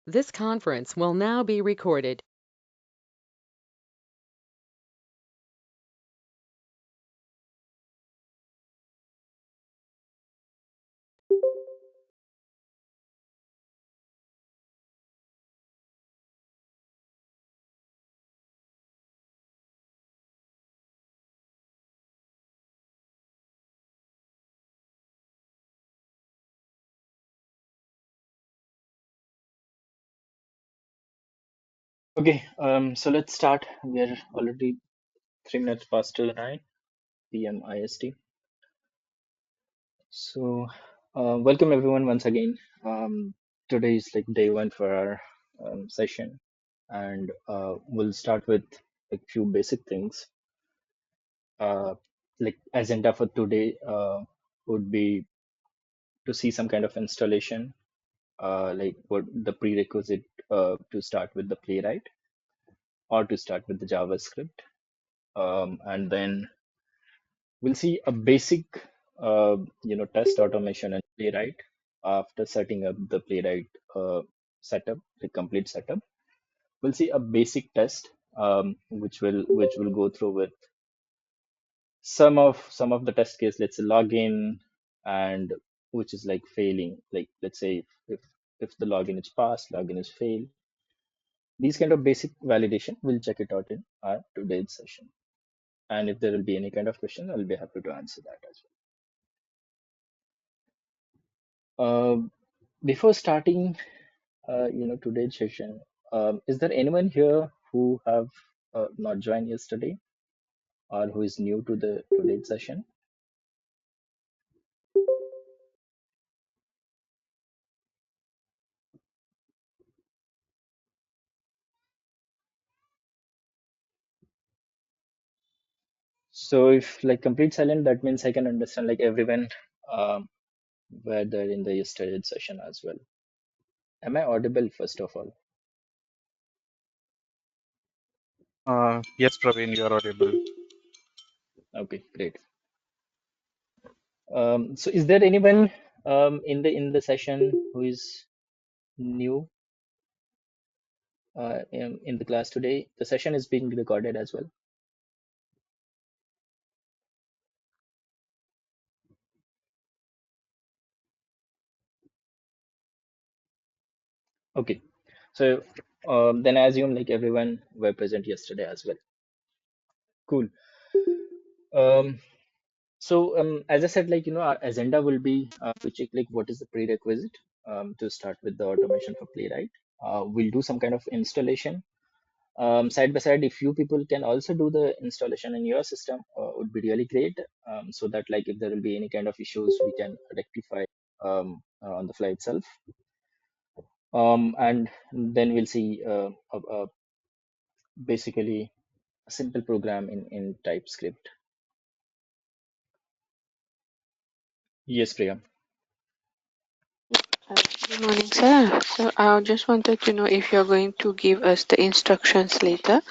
This conference will now be recorded. Okay, so let's start. We're already 3 minutes past 9 p.m. IST. So, welcome everyone once again. Today is like day one for our session, and we'll start with like few basic things. Like agenda for today would be to see some kind of installation, like what the prerequisite to start with the Playwright or to start with the JavaScript, and then we'll see a basic, test automation and Playwright after setting up the Playwright setup, the complete setup. We'll see a basic test, which will go through with some of the test case. Let's say login, and which is like failing. Like let's say if the login is passed, login is failed. These kind of basic validation, we'll check it out in our today's session. And if there will be any kind of question, I'll be happy to answer that as well. Before starting, today's session, is there anyone here who have not joined yesterday or who is new to the today's session? So if like complete silent, that means I can understand like everyone um, were there in the yesterday's session as well. Am I audible first of all? Yes, Praveen, you are audible. Okay, great. So is there anyone in the session who is new in the class today? The session is being recorded as well. Okay, so then I assume like everyone were present yesterday as well. Cool. Um, so as I said, like our agenda will be to check like what is the prerequisite to start with the automation for Playwright. We'll do some kind of installation. Side by side, if you people can also do the installation in your system, would be really great. So that like if there will be any kind of issues, we can rectify on the fly itself. And then we'll see basically a simple program in TypeScript. Yes, Priya. Good morning, sir. So I just wanted to know if you're going to give us the instructions later,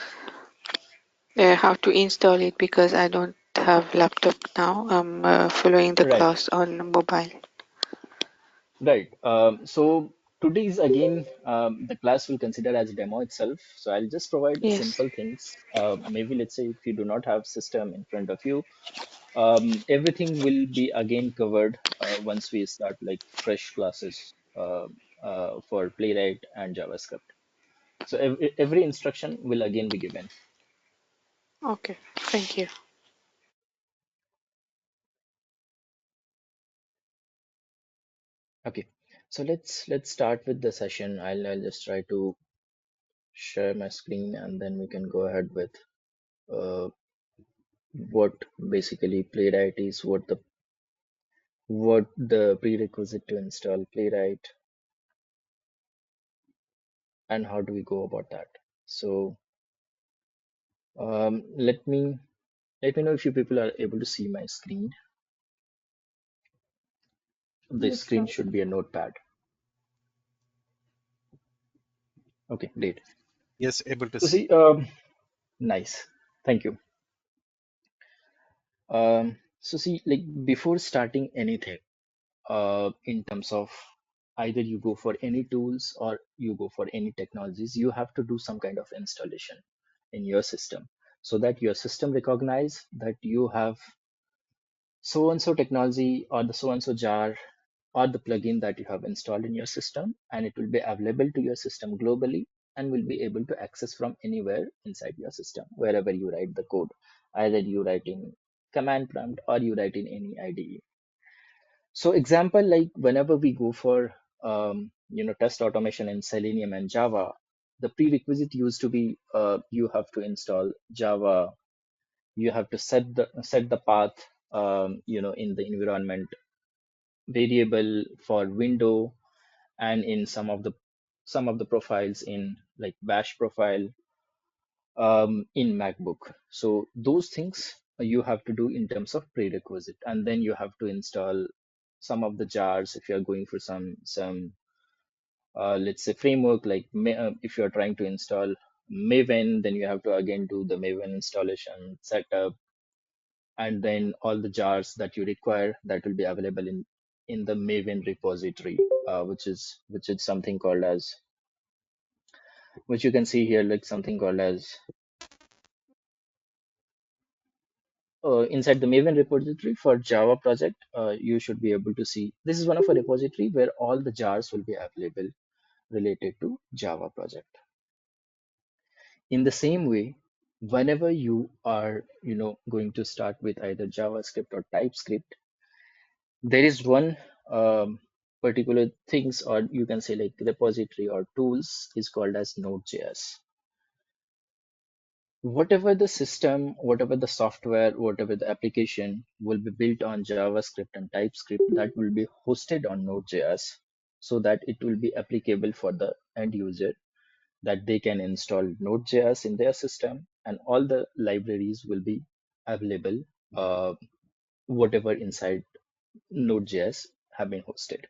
how to install it, because I don't have laptop now. I'm following the Right, class on mobile. right. So today is again the class will consider as demo itself. So I'll just provide Yes. simple things. Maybe let's say if you do not have system in front of you, everything will be again covered once we start like fresh classes for Playwright and JavaScript. So every instruction will again be given. Okay. Thank you. Okay, so let's start with the session. I'll just try to share my screen and then we can go ahead with uh, what basically Playwright is, what the prerequisite to install Playwright, and how do we go about that. So let me know if you people are able to see my screen. The Yes, screen sir. should be a notepad. Okay, great. Yes, able to So see. see, nice. Thank you. So see, like before starting anything, in terms of either you go for any tools or you go for any technologies, you have to do some kind of installation in your system so that your system recognize that you have so and so technology or the so and so jar or the plugin that you have installed in your system, and it will be available to your system globally and will be able to access from anywhere inside your system wherever you write the code, either you write in command prompt or you write in any IDE. So example, like whenever we go for test automation in Selenium and Java, the prerequisite used to be you have to install Java, you have to set the path in the environment variable for window, and in some of the profiles in like bash profile in MacBook. So those things you have to do in terms of prerequisite, and then you have to install some of the jars if you are going for some let's say framework like if you are trying to install Maven, then you have to again do the Maven installation setup, and then all the jars that you require that will be available in the Maven repository, which is something called as, which you can see here, like something called as inside the Maven repository for Java project. You should be able to see this is one of a repository where all the jars will be available related to Java project. In the same way, whenever you are going to start with either JavaScript or TypeScript, there is one particular things, or you can say like repository or tools, is called as Node.js. Whatever the system, whatever the software, whatever the application will be built on JavaScript and TypeScript, that will be hosted on Node.js, so that it will be applicable for the end user, that they can install Node.js in their system, and all the libraries will be available, whatever inside Node.js have been hosted.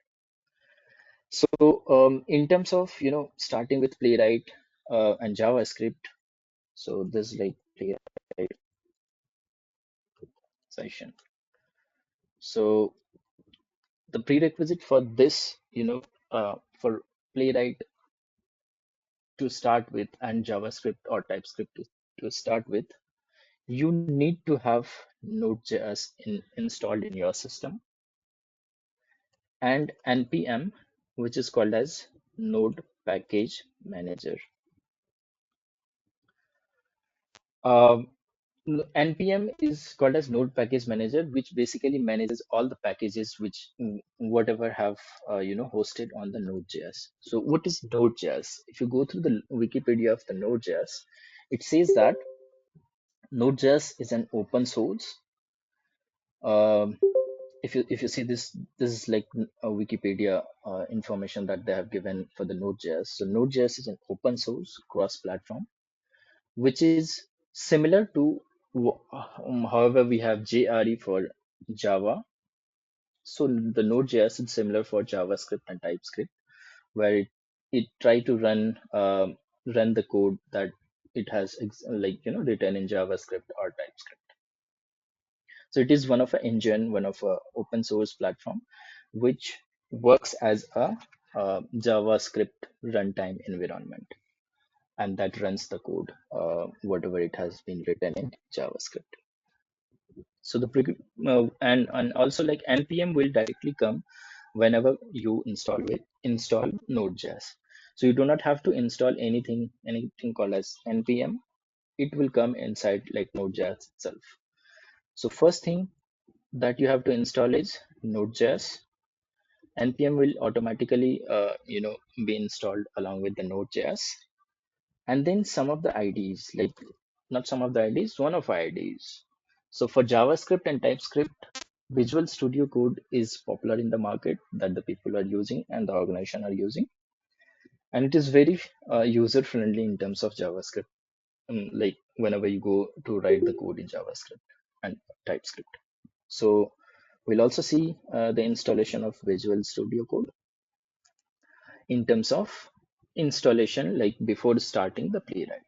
So in terms of starting with Playwright and JavaScript, so this is like Playwright session. So the prerequisite for this, for Playwright to start with and JavaScript or TypeScript to start with, you need to have Node.js installed in your system, and npm, which is called as Node Package Manager. Um, npm is called as Node Package Manager, which basically manages all the packages which whatever have hosted on the Node.js. So what is Node.js? If you go through the Wikipedia of the Node.js, it says that Node.js is an open source. If you see this is like a Wikipedia information that they have given for the Node.js. So Node.js is an open source cross-platform, which is similar to however we have JRE for Java. So the Node.js is similar for JavaScript and TypeScript, where it try to run the code that it has written in JavaScript or TypeScript. So it is one of an engine, one of a open source platform, which works as a JavaScript runtime environment, and that runs the code, whatever it has been written in JavaScript. So and also like npm will directly come whenever you install Node.js. So you do not have to install anything called as npm. It will come inside like Node.js itself. So first thing that you have to install is Node.js. npm will automatically be installed along with the Node.js, and then some of the IDs, like not some of the IDs, one of IDs. So for JavaScript and TypeScript, Visual Studio Code is popular in the market that the people are using and the organization are using, and it is very user friendly in terms of JavaScript. Like whenever you go to write the code in JavaScript and TypeScript. So we'll also see the installation of Visual Studio Code in terms of installation, like before starting the Playwright.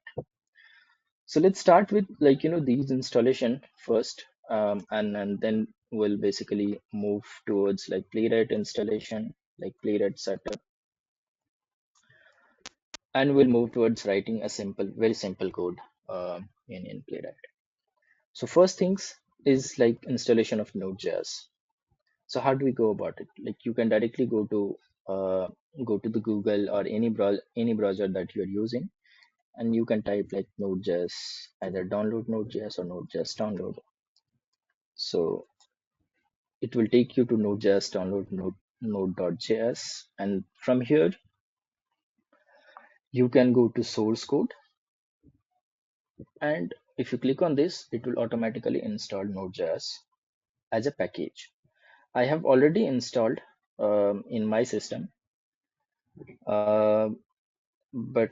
So let's start with these installation first, and then we'll basically move towards like Playwright installation, like Playwright setup, and we'll move towards writing a simple, very simple code in Playwright. So first things is like installation of Node.js. So how do we go about it? Like you can directly go to the Google or any browser that you're using, and you can type like Node.js, either download Node.js or Node.js download. So it will take you to Node.js download node.js, and from here you can go to source code, and if you click on this, it will automatically install Node.js as a package. I have already installed in my system, but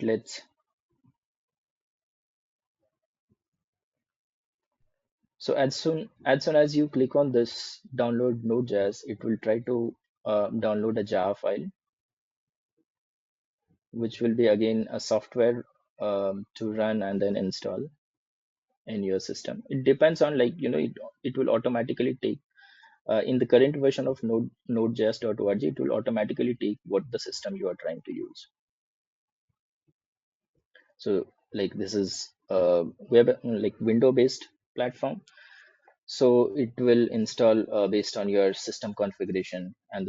let's. So as soon as you click on this download Node.js, it will try to download a Java file, which will be again a software to run and then install in your system. It depends on, like, it will automatically take in the current version of node.js.org, it will automatically take what the system you are trying to use. So like this is web, like window based platform, so it will install based on your system configuration and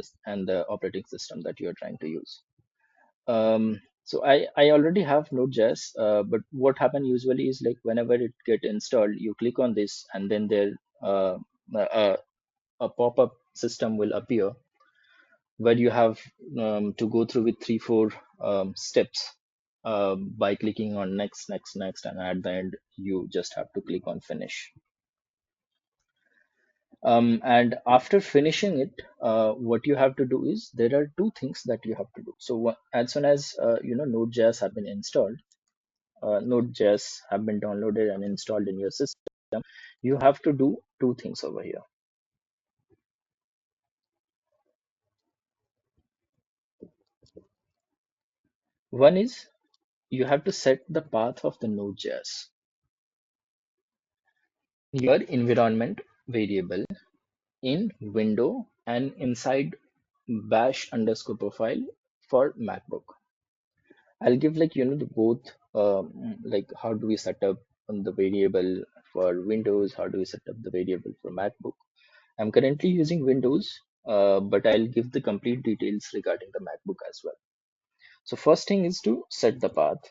the operating system that you are trying to use. So I already have Node.js, but what happen usually is, like, whenever it get installed, you click on this, and then there a, a pop-up system will appear where you have to go through with 3-4 steps by clicking on next, next, next, and at the end you just have to click on finish. And after finishing it, what you have to do is, there are two things that you have to do. So as soon as Node.js have been installed, Node.js have been downloaded and installed in your system, you have to do two things over here. One is, you have to set the path of the Node.js, your environment variable in window and inside bash underscore profile for MacBook. I'll give, like, the both, like, how do we set up the variable for Windows, how do we set up the variable for MacBook. I'm currently using Windows, but I'll give the complete details regarding the MacBook as well. So first thing is to set the path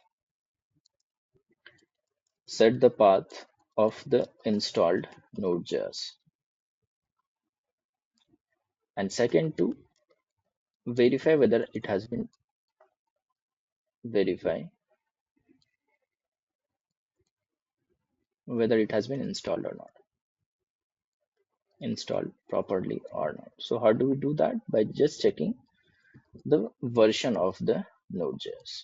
of the installed Node.js, and second, to verify whether it has been installed or not, installed properly or not. So how do we do that? By just checking the version of the Node.js.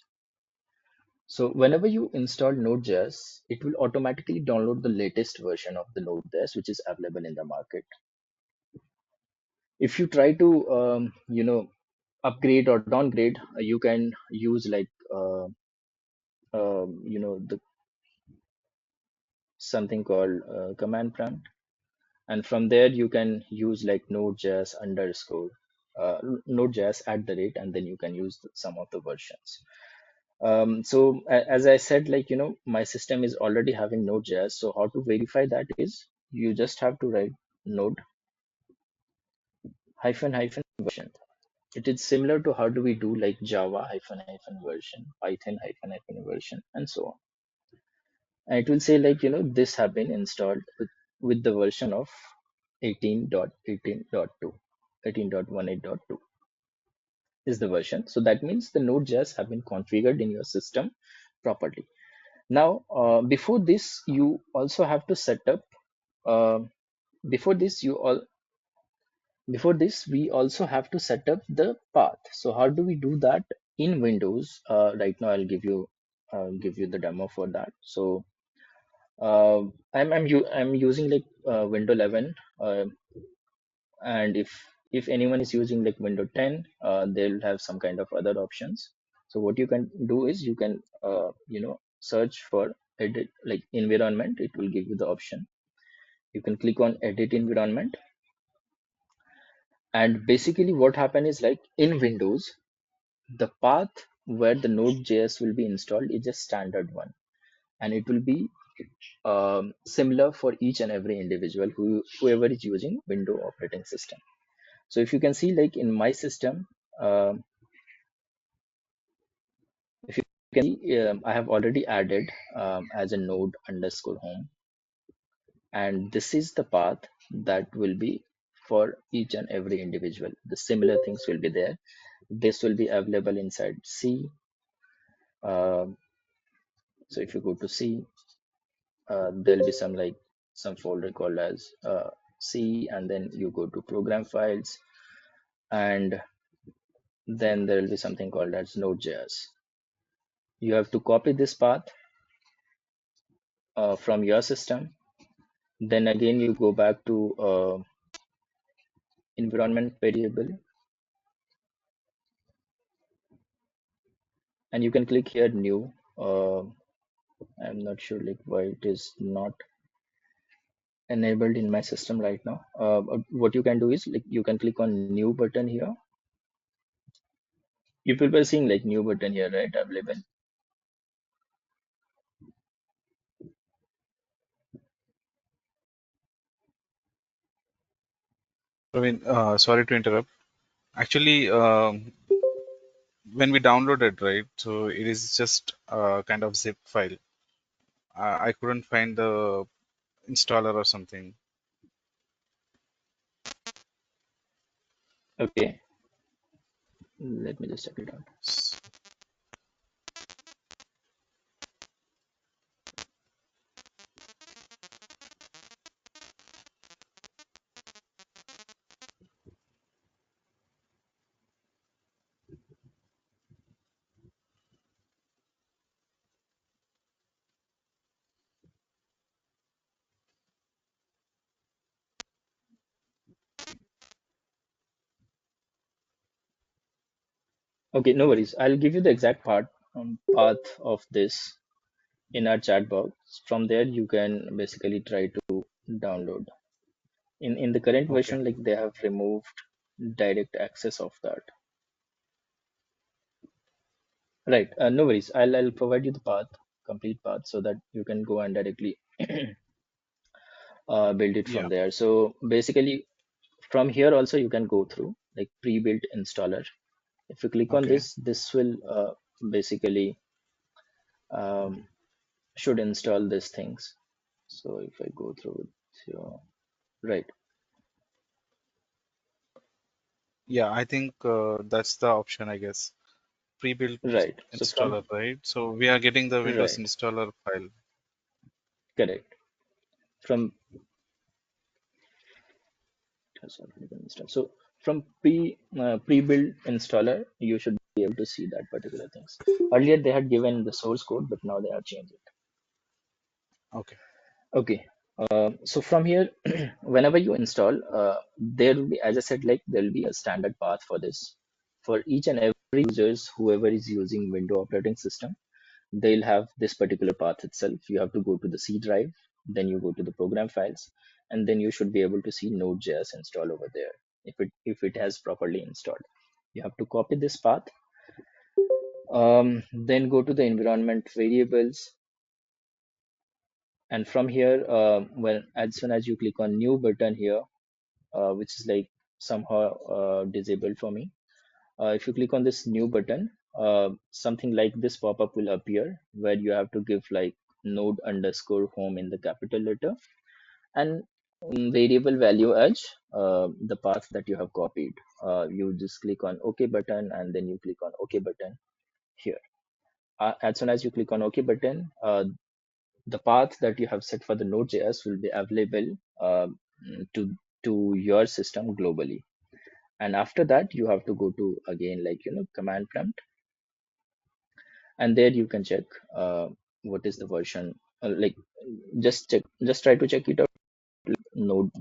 So whenever you install Node.js, it will automatically download the latest version of the Node.js, which is available in the market. If you try to, upgrade or downgrade, you can use, like, the something called command prompt, and from there you can use, like, Node.js underscore Node.js @ and then you can use some of the versions. So as I said, like, my system is already having Node.js. So how to verify that is, you just have to write node hyphen version. It is similar to how do we do, like, Java hyphen version, Python hyphen version, and so on. And it will say, like, this have been installed with the version of 18.18.2, 18.18.2 is the version. So that means the Node.js have been configured in your system properly. Now, before this, you also have to set up. Before this, we also have to set up the path. So how do we do that in Windows? Right now, I'll give you the demo for that. So I'm using, like, Windows 11, and if anyone is using, like, Windows 10, they'll have some kind of other options. So what you can do is, you can search for edit, like, environment. It will give you the option. You can click on edit environment, And basically what happened is like in Windows, the path where the Node.js will be installed is a standard one, and it will be similar for each and every individual whoever is using Windows operating system. So if you can see, like in my system, um, if you can see, I have already added as a node underscore home, and this is the path that will be for each and every individual. The similar things will be there. This will be available inside C. Um, so if you go to C, there'll be some folder called as C, and then you go to program files, and then there will be something called as Node.js. You have to copy this path from your system. Then again, you go back to environment variable, and you can click here new. I'm not sure like why it is not enabled in my system right now. But what you can do is like you can click on new button here. You people are seeing like new button here, right? Available. Praveen, sorry to interrupt. Actually, when we download it, right, so it is just a kind of zip file. I couldn't find the installer or something. Okay, let me just check it out. S- Okay, no worries. I'll give you the exact path of this in our chat box. From there, you can basically try to download. In the current Okay. version, like they have removed direct access of that. Right. No worries. I'll provide you the path, complete path, so that you can go and directly build it from Yeah. there. So basically, from here also you can go through like pre-built installer. If you click on Okay. this, this will basically um, should install these things. So if I go through it, right, Yeah, I think that's the option, I guess. Pre-built right. So from installer, right? So we are getting the Windows right, installer file. correct. From has already been installed. So from pre-built installer, you should be able to see that particular things. Earlier they had given the source code, but now they have changed it. Okay. Okay. So from here, whenever you install, there will be, as I said, like there will be a standard path for this. For each and every users, whoever is using Windows operating system, they'll have this particular path itself. You have to go to the C drive, then you go to the program files, and then you should be able to see Node.js install over there if it has properly installed. You have to copy this path, then go to the environment variables, and from here, when as soon as you click on new button here, which is like somehow disabled for me. If you click on this new button, something like this pop-up will appear where you have to give like node underscore home in the capital letter and variable value edge, the path that you have copied. You just click on OK button and then you click on OK button here. As soon as you click on OK button, the path that you have set for the Node.js will be available to to your system globally. And after that, you have to go to again like command prompt, and there you can check what is the version. Like just try to check it out. Node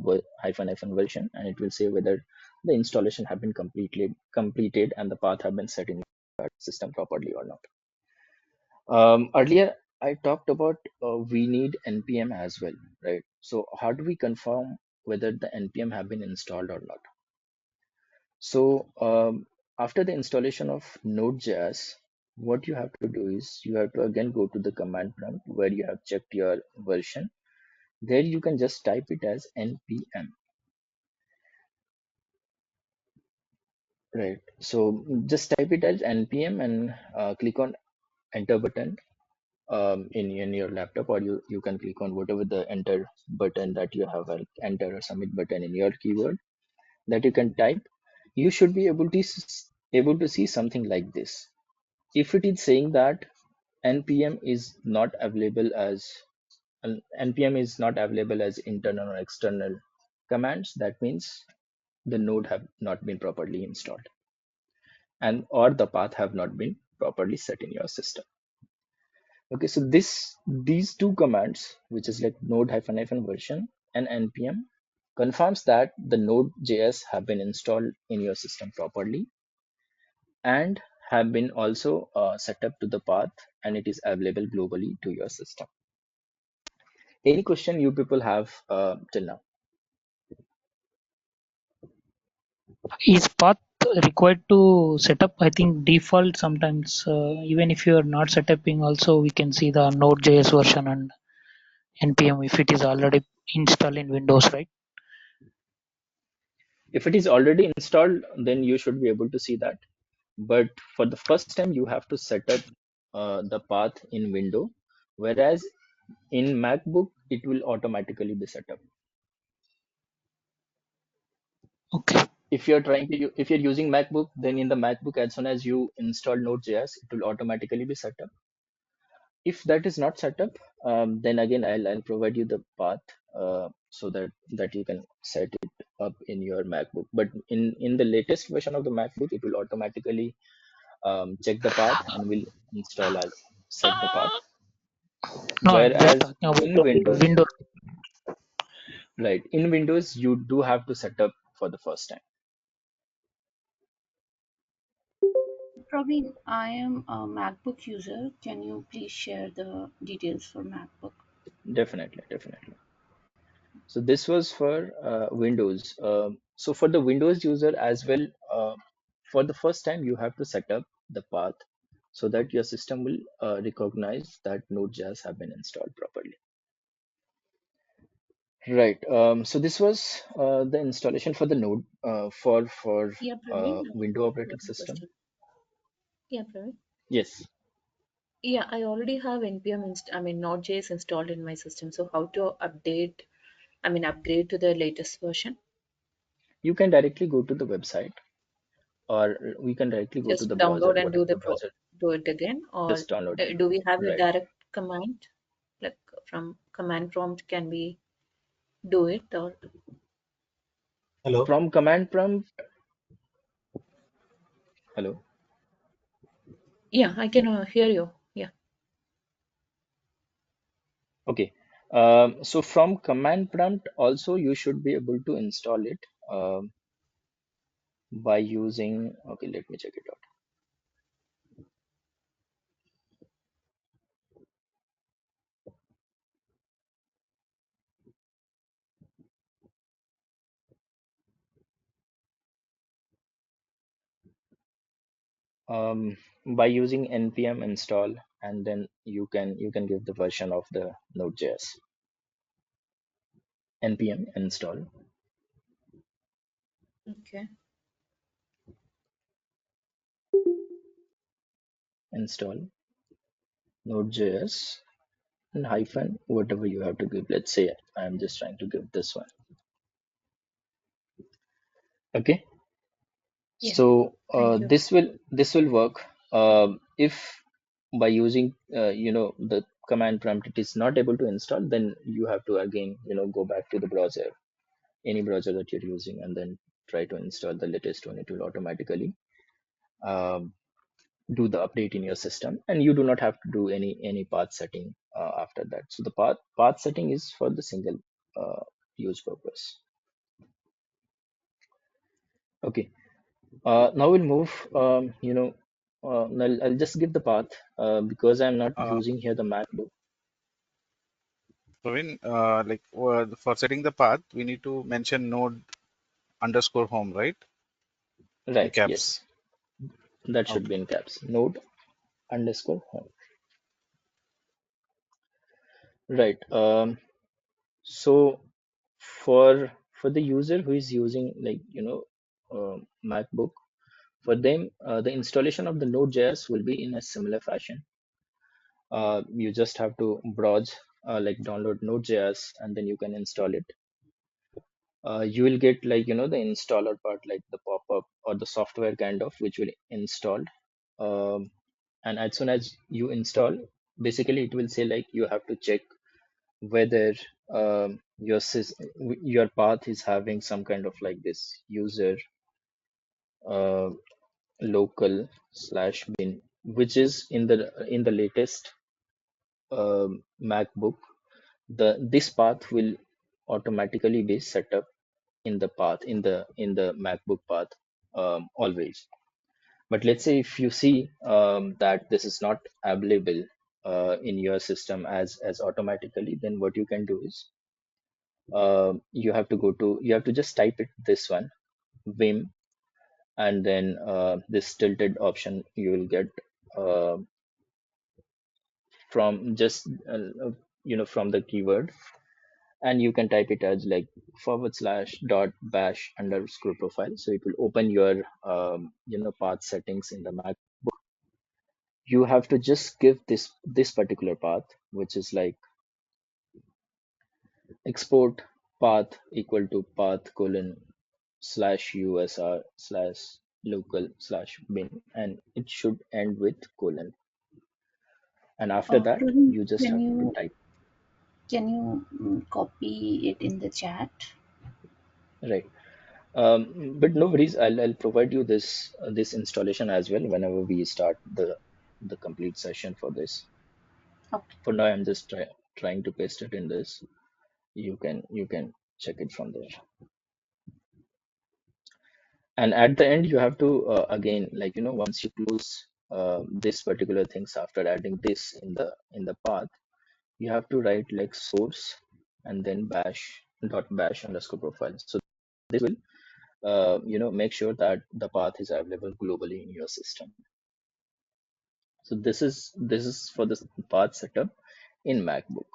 hyphen version, and it will say whether the installation have been completed and the path have been set in your system properly or not. Earlier, I talked about we need npm as well, right? So how do we confirm whether the npm have been installed or not? So after the installation of Node.js, what you have to do is you have to again go to the command prompt where you have checked your version. There you can just type it as npm, right? So just type it as npm and click on enter button in your laptop, or you can click on whatever the enter button that you have, like enter or submit button in your keyboard that you can type. You should be able to see something like this. If it is saying that npm is not available as npm is not available as internal or external commands, that means the node have not been properly installed, and or the path have not been properly set in your system. Okay, so these two commands, which is like node hyphen version and npm, confirms that the node.js have been installed in your system properly and have been also set up to the path, and it is available globally to your system. Any question you people have till now? Is path required to set up? I think default sometimes, even if you are not setuping, also we can see the Node.js version and npm if it is already installed in Windows, right? If it is already installed, then you should be able to see that. But for the first time, you have to set up the path in window, whereas in MacBook, it will automatically be set up. Okay. If you're if you're using MacBook, then in the MacBook, as soon as you install Node.js, it will automatically be set up. If that is not set up, then again I'll provide you the path so that you can set it up in your MacBook. But in the latest version of the MacBook, it will automatically check the path and will install as set the path. No, I'm just Whereas talking about in Windows, Windows. right, in Windows you do have to set up for the first time. Praveen, I am a MacBook user. Can you please share the details for MacBook? Definitely. So this was for Windows. So for the Windows user as well, for the first time you have to set up the path so that your system will recognize that Node.js have been installed properly. Right. So this was the installation for the Node for Yeah, Praveen, Window operating one system. question. Yeah, Praveen. Yes. Yeah, I already have npm Node.js installed in my system. So how to upgrade to the latest version? You can directly go to the website, or we can directly go to Just the browser, download and whatever the browser. do it again, or Just download it. do we have a Right. direct command, like from command prompt? Can we do it, or Hello. From command prompt. Hello. yeah, I can hear you. Yeah. Okay. So from command prompt also you should be able to install it by using. Okay, let me check it out. By using npm install, and then you can give the version of the Node.js. Npm install Okay. Node.js and hyphen whatever you have to give. Let's say I'm just trying to give this one. Okay. Yeah. So Thank you. this will work if by using the command prompt it is not able to install, then you have to again go back to the browser, any browser that you're using, and then try to install the latest one. It will automatically um, do the update in your system, and you do not have to do any path setting after that. So the path setting is for the single use purpose. Okay. Now we'll move. I'll just give the path because I'm not Uh, using here the MacBook. Praveen, for setting the path, we need to mention node underscore home, right? Right. caps. Yes, that should be Okay. in caps. Node underscore home. Right. So for the user who is using, like, MacBook, for them, the installation of the Node.js will be in a similar fashion. You just have to browse, like download Node.js, and then you can install it. You will get, like, the installer part, like the pop-up or the software kind of, which will install. Um, and as soon as you install, basically it will say like you have to check whether your path is having some kind of like this user uh, local slash bin, which is in the latest MacBook. This path will automatically be set up in the path in the MacBook path, always. But let's say if you see that this is not available in your system as automatically, then what you can do is, you have to just type it, this one, Vim, and then this tilted option you will get uh, from just from the keyword, and you can type it as like /dot bash underscore profile. So it will open your path settings in the Mac. You have to just give this particular path, which is like export path equal to path colon slash usr slash local slash bin, and it should end with colon, and after that Praveen, you just have to type. can you copy it in the chat? Right. But no worries, I'll provide you this installation as well whenever we start the complete session for this. Okay. For now, I'm just trying to paste it in this. You can check it from there. And at the end, you have to again, like, once you close this particular things after adding this in the path, you have to write like source and then bash underscore profile. So this will make sure that the path is available globally in your system. So this is for the path setup in MacBook.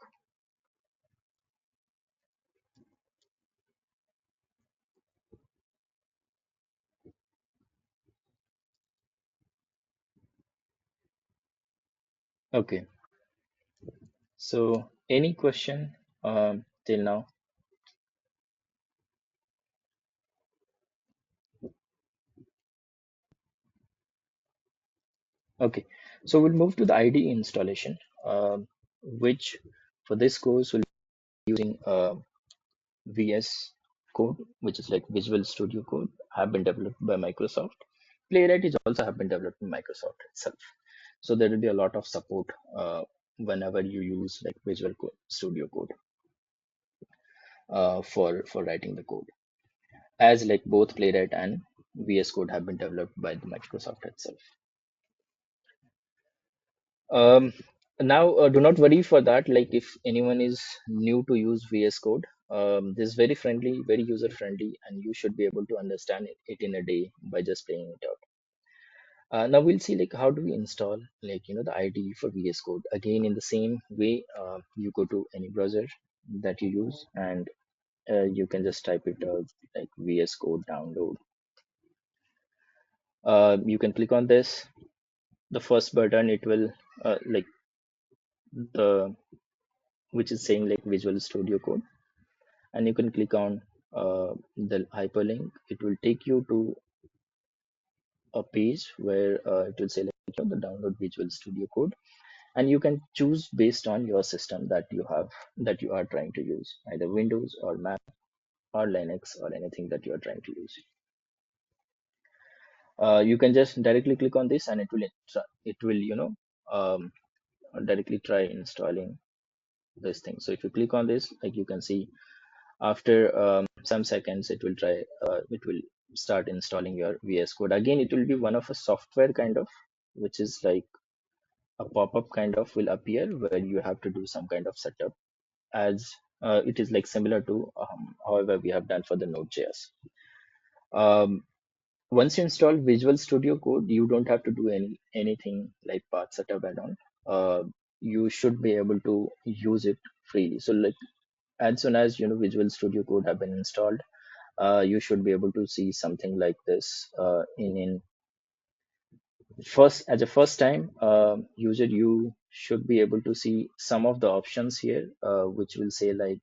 Okay. So any question till now? Okay. So we'll move to the IDE installation, which for this course we'll be using VS Code, which is like Visual Studio Code, have been developed by Microsoft. Playwright is also have been developed in Microsoft itself. So there will be a lot of support whenever you use like Studio Code for writing the code, as like both Playwright and VS Code have been developed by the Microsoft itself. Um, Now, do not worry for that. Like if anyone is new to use VS Code, this is very friendly, very user friendly, and you should be able to understand it in a day by just playing it out. Now we'll see like how do we install like the IDE for VS Code. Again, in the same way, you go to any browser that you use, and you can just type it like VS Code download. You can click on this. The first button, it will like the which is saying like Visual Studio Code, and you can click on the hyperlink. It will take you to a page where it will say like the download Visual Studio Code, and you can choose based on your system that you are trying to use, either Windows or Mac or Linux or anything that you are trying to use. You can just directly click on this, and it will um, directly try installing this thing. So if you click on this, like you can see, after some seconds it will start installing your VS Code. Again, it will be one of a software kind of, which is like a pop-up kind of will appear where you have to do some kind of setup, as it is like similar to however we have done for the Node.js. Once you install Visual Studio Code, you don't have to do anything like path setup and all. You should be able to use it freely. So like as soon as Visual Studio Code have been installed, you should be able to see something like this in first as a first time user. You should be able to see some of the options here, which will say like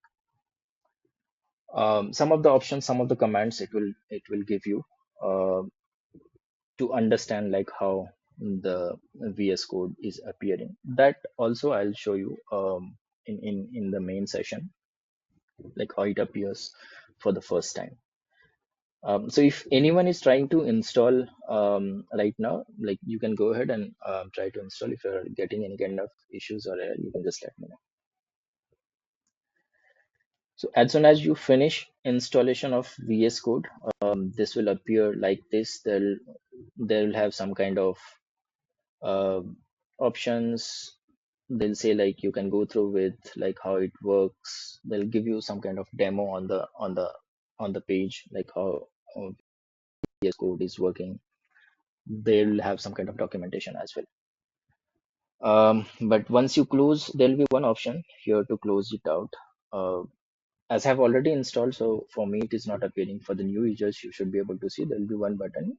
some of the options, some of the commands it will give you uh, to understand like how the VS Code is appearing. That also I'll show you in the main session, like how it appears for the first time. So if anyone is trying to install right now, like you can go ahead and try to install. If you're getting any kind of issues or error, you can just let me know. So as soon as you finish installation of VS Code, this will appear like this. They'll have some kind of uh, options. They'll say like you can go through with like how it works. They'll give you some kind of demo on the page, like how VS Code is working. They'll have some kind of documentation as well. But once you close, there'll be one option here to close it out. As I've already installed, so for me it is not appearing. For the new users, you should be able to see there'll be one button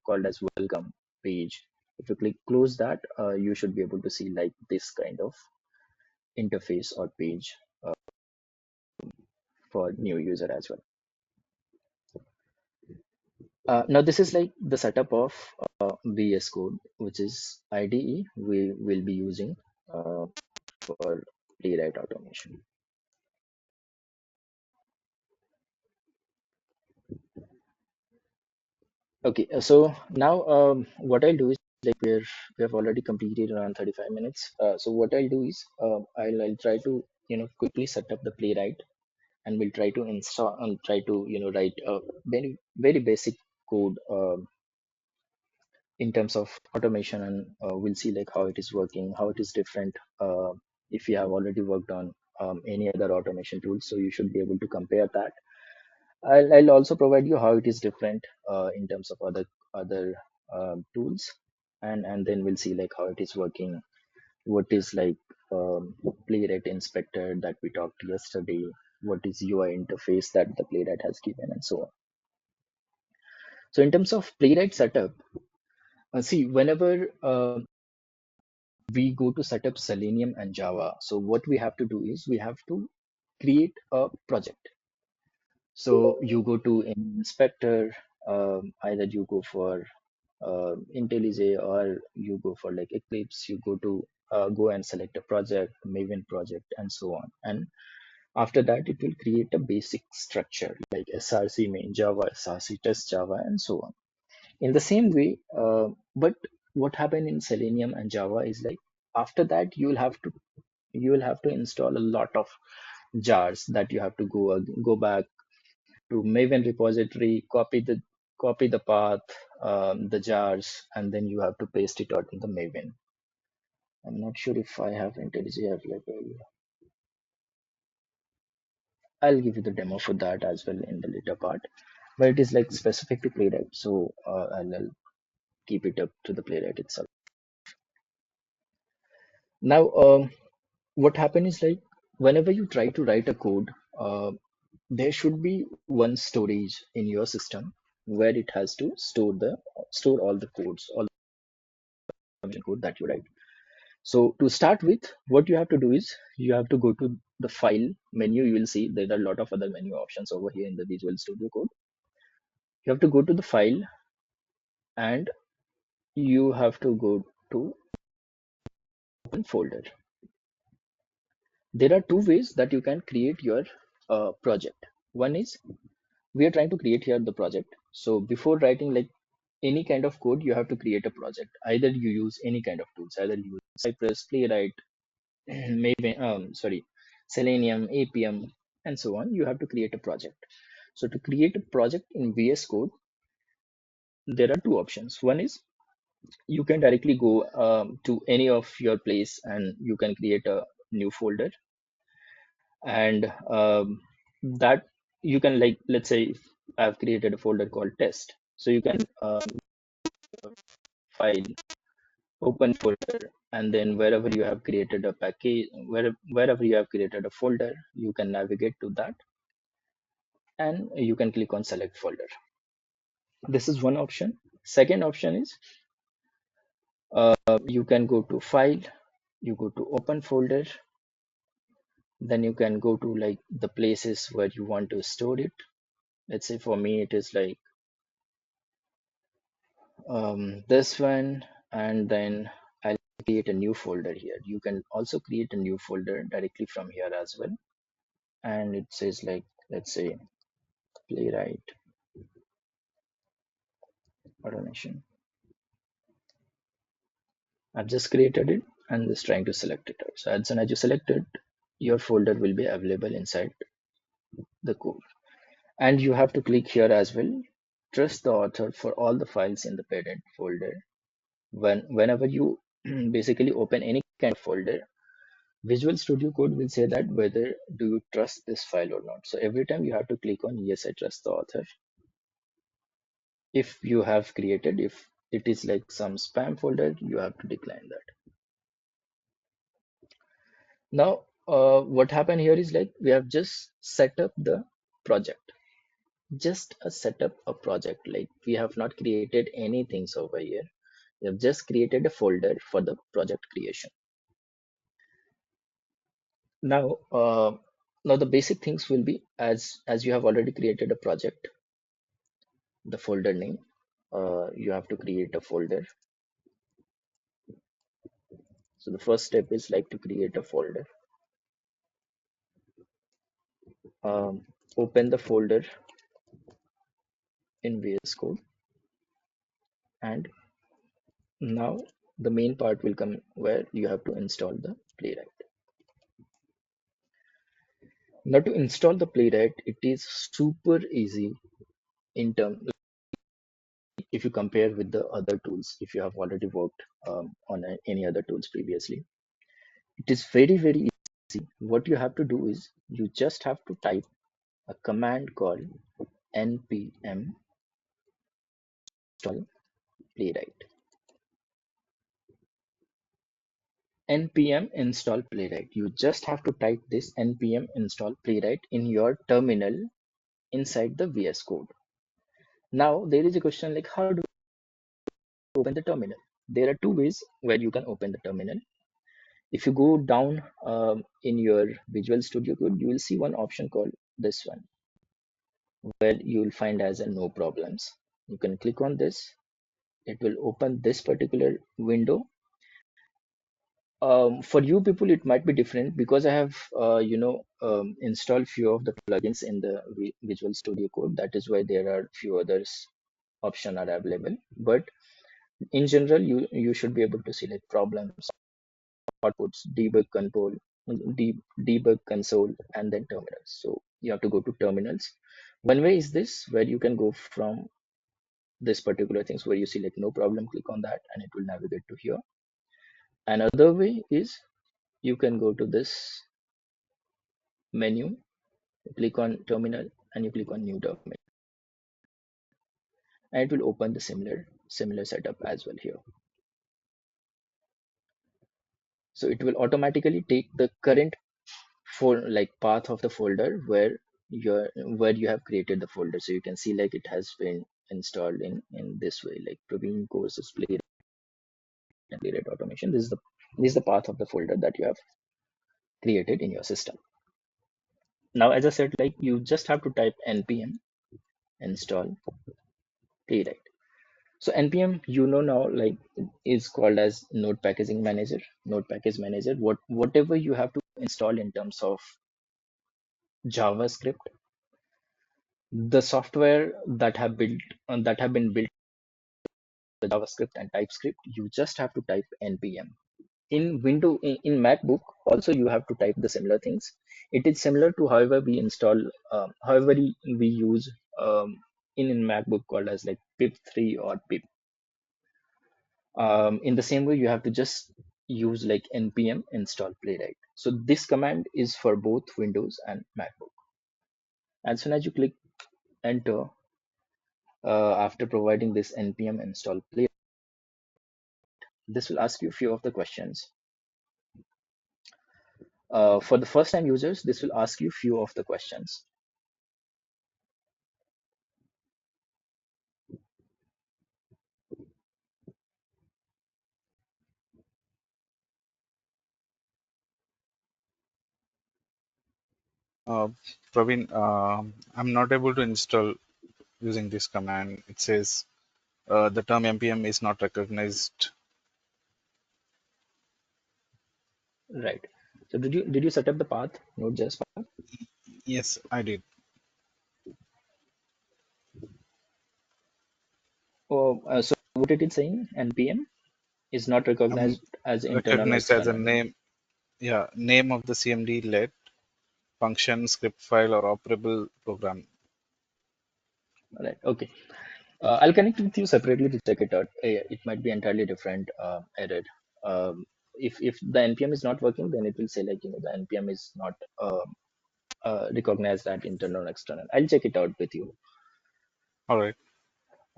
called as welcome page. If you click close that, you should be able to see like this kind of interface or page for new user as well. Now this is like the setup of VS Code, which is IDE we will be using for Playwright automation. Okay, so now what I'll do is like we have already completed around 35 minutes. So what I'll do is I'll try to quickly set up the Playwright, and we'll try to install and try to write a very very basic code in terms of automation, and we'll see like how it is working, how it is different if you have already worked on any other automation tools. So you should be able to compare that. I'll also provide you how it is different in terms of other tools, and then we'll see like how it is working, what is like Playwright inspector that we talked yesterday, what is UI interface that the Playwright has given, and so on. So in terms of Playwright setup, see whenever we go to set up Selenium and Java, so what we have to do is we have to create a project. So you go to inspector, either you go for IntelliJ or you go for like Eclipse. You go and select a project, Maven project, and so on. And after that, it will create a basic structure like SRC main Java, SRC test Java, and so on. In the same way, but what happened in Selenium and Java is like after that you will have to install a lot of jars that you have to go back to Maven repository, copy the path, the jars, and then you have to paste it out in the Maven. I'm not sure if I have IntelliJ available. I'll give you the demo for that as well in the later part, but it is like specific to Playwright, so I'll keep it up to the Playwright itself. Now, what happened is like whenever you try to write a code, there should be one storage in your system where it has to store all the codes, all the code that you write. So to start with, what you have to do is you have to go to the file menu. You will see there are a lot of other menu options over here in the Visual Studio Code. You have to go to the file and you have to go to open folder. There are two ways that you can create your project. One is we are trying to create here the project. So before writing like any kind of code, you have to create a project. Either you use any kind of tools, either you use Cypress, Playwright, maybe Selenium, APM, and so on. You have to create a project. So to create a project in VS Code, there are two options. One is you can directly go to any of your place and you can create a new folder, and that you can, like, let's say if I've created a folder called test. So you can file, open folder, and then wherever you have created a package, wherever you have created a folder, you can navigate to that and you can click on select folder. This is one option. Second option is you can go to file, you go to open folder, then you can go to like the places where you want to store it. Let's say for me it is like this one, and then I'll create a new folder here. You can also create a new folder directly from here as well, and it says like, let's say Playwright automation. I've just created it and just trying to select it out. So as soon as you select it, your folder will be available inside the code. And you have to click here as well. Trust the author for all the files in the parent folder. Whenever you basically open any kind of folder, Visual Studio Code will say that whether do you trust this file or not. So every time you have to click on yes, I trust the author. If you have created, if it is like some spam folder, you have to decline that. Now, what happened here is like we have just set up the project, just a setup a project. Like we have not created anything over here. We have just created a folder for the project creation. Now, now the basic things will be as you have already created a project, the folder name. You have to create a folder. So the first step is like to create a folder. Open the folder in VS Code, and now the main part will come where you have to install the Playwright. Now to install the Playwright, it is super easy in terms if you compare with the other tools. If you have already worked on any other tools previously, it is very easy. What you have to do is you just have to type a command called npm install Playwright. Npm install Playwright. You just have to type this npm install Playwright in your terminal inside the VS Code. Now there is a question like, how do you open the terminal? There are two ways where you can open the terminal. If you go down in your Visual Studio Code, you will see one option called this one, where you will find as a no problems. You can click on this. It will open this particular window. For you people, it might be different because I have, installed few of the plugins in the Visual Studio Code. That is why there are few others option are available. But in general, you should be able to select problems, outputs, debug console, and then terminals. So you have to go to terminals. One way is this, where you can go from this particular things where you select no problem, click on that, and it will navigate to here. Another way is you can go to this menu, click on terminal, and you click on new terminal, and it will open the similar setup as well here. So it will automatically take the current path of the folder where you have created the folder. So you can see like it has been installed in this way, like Praveen courses, Playwright, and Playwright automation. This is the path of the folder that you have created in your system. Now, as I said, like you just have to type npm install Playwright. So npm, now, like is called as node packaging manager, node package manager. Whatever you have to install in terms of JavaScript, the software that have been built the JavaScript and TypeScript, you just have to type npm. In MacBook also you have to type the similar things. It is similar to however we install, however we use in MacBook called as like pip3 or pip. In the same way, you have to just use like npm install Playwright. So this command is for both Windows and MacBook. As soon as you click enter, after providing this npm install Playwright, this will ask you a few of the questions. For the first time users, this will ask you few of the questions. Uh, Praveen, I'm not able to install using this command. It says the term npm is not recognized. Right. So did you set up the path, Node.js path? Yes, I did. So what it is saying, npm is not I'm recognized as internal or recognized as a external. name. Yeah, name of the CMD let function, script file, or operable program. Right. Okay. I'll connect with you separately to check it out. It might be entirely different error. If the npm is not working, then it will say like the npm is not recognized as internal or external. I'll check it out with you. All right.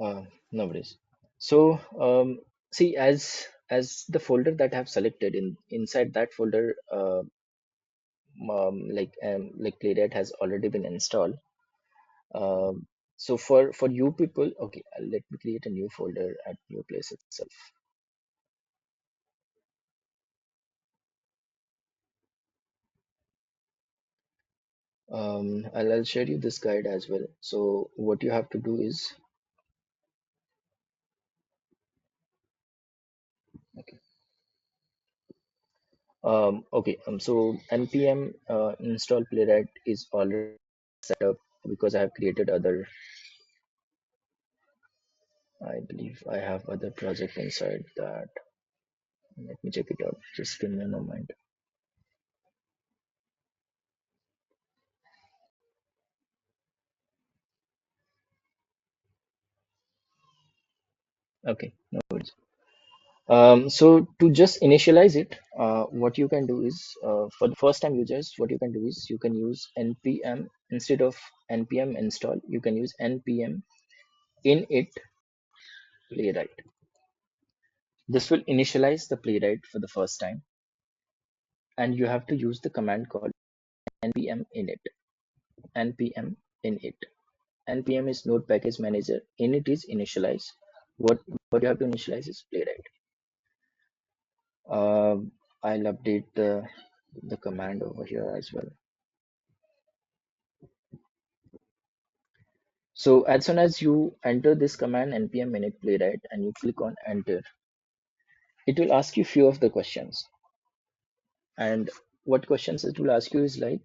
No worries. So see, as the folder that I have selected inside that folder, like Playwright has already been installed. So for you people, okay, let me create a new folder at new place itself. I'll share you this guide as well. So what you have to do is, okay, so npm install Playwright is already set up because I have created other. I believe I have other project inside that. Let me check it out. Just give me a moment. Okay, no worries. So to just initialize it, what you can do is, for the first time users, what you can do is you can use npm instead of npm install. You can use npm init Playwright. This will initialize the Playwright for the first time, and you have to use the command called npm init. npm init. npm is node package manager. Init is initialize. What you have to initialize is Playwright. I'll update the command over here as well. So as soon as you enter this command npm init Playwright and you click on enter, it will ask you few of the questions. And what questions it will ask you is like,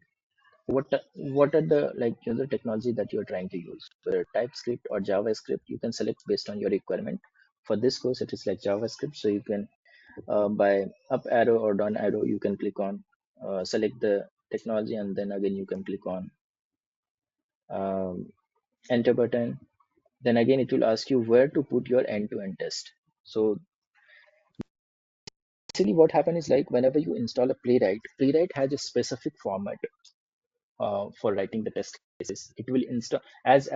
what are the the technology that you're trying to use, whether TypeScript or JavaScript. You can select based on your requirement. For this course, it is like JavaScript, so you can by up arrow or down arrow you can click on select the technology, and then again you can click on um, enter button. Then again it will ask you where to put your end-to-end test. So basically what happens is like whenever you install a Playwright has a specific format for writing the test cases. It will install as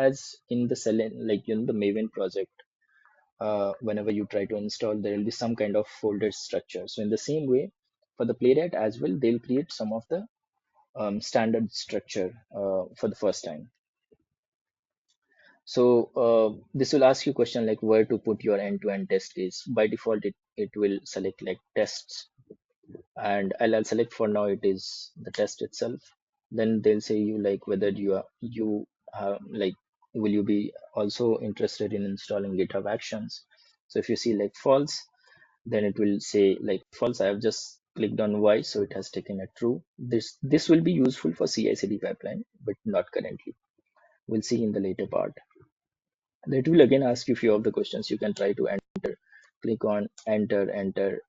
in the Selenium, the Maven project. Whenever you try to install, there will be some kind of folder structure. So in the same way, for the Playwright as well, they'll create some of the standard structure for the first time. So this will ask you a question like where to put your end-to-end test case. By default, it will select like tests, and I'll select for now it is the test itself. Then they'll say you like whether you like will you be also interested in installing GitHub Actions. So if you see like false, then it will say like false. I have just clicked on Y, so it has taken a true. This will be useful for CI/CD pipeline, but not currently. We'll see in the later part. And it will again ask you few of the questions. You can try to enter, click on enter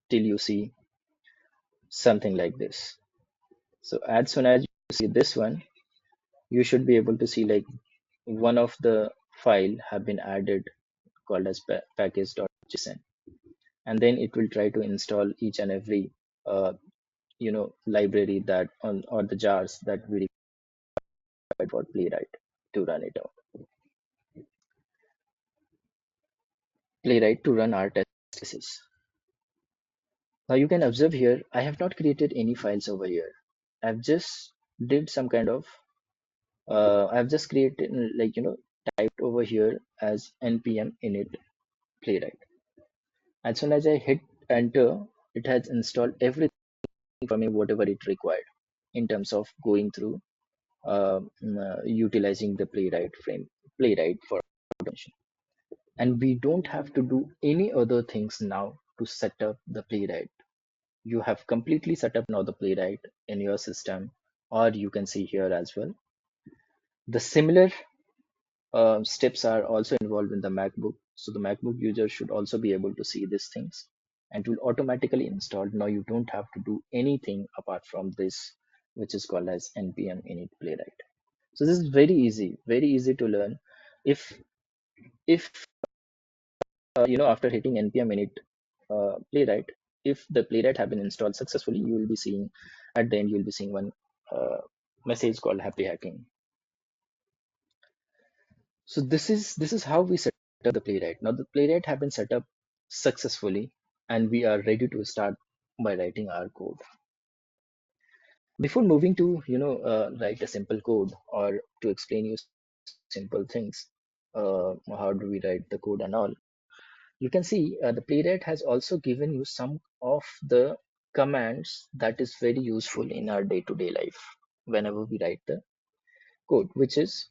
till you see something like this. So as soon as you see this one, you should be able to see like one of the file have been added called as package.json, and then it will try to install each and every library that on or the jars that we required for Playwright to run it out. Playwright to run our test cases. Now you can observe here, I have not created any files over here. I've just did some kind of, I've just created like, typed over here as npm init playwright. As soon as I hit enter, it has installed everything for me, whatever it required in terms of going through utilizing the playwright for automation. And we don't have to do any other things now to set up the playwright. You have completely set up now the playwright in your system, or you can see here as well. The similar steps are also involved in the MacBook. So the MacBook user should also be able to see these things and it will automatically install. Now you don't have to do anything apart from this, which is called as npm init playwright. So this is very easy to learn. If after hitting npm init playwright, if the playwright have been installed successfully, you will be seeing at the end, you'll be seeing one message called happy hacking. So this is how we set up the playwright. Now the playwright have been set up successfully and we are ready to start by writing our code. Before moving to write a simple code or to explain you simple things, how do we write the code and all, you can see the playwright has also given you some of the commands that is very useful in our day-to-day life whenever we write the code, which is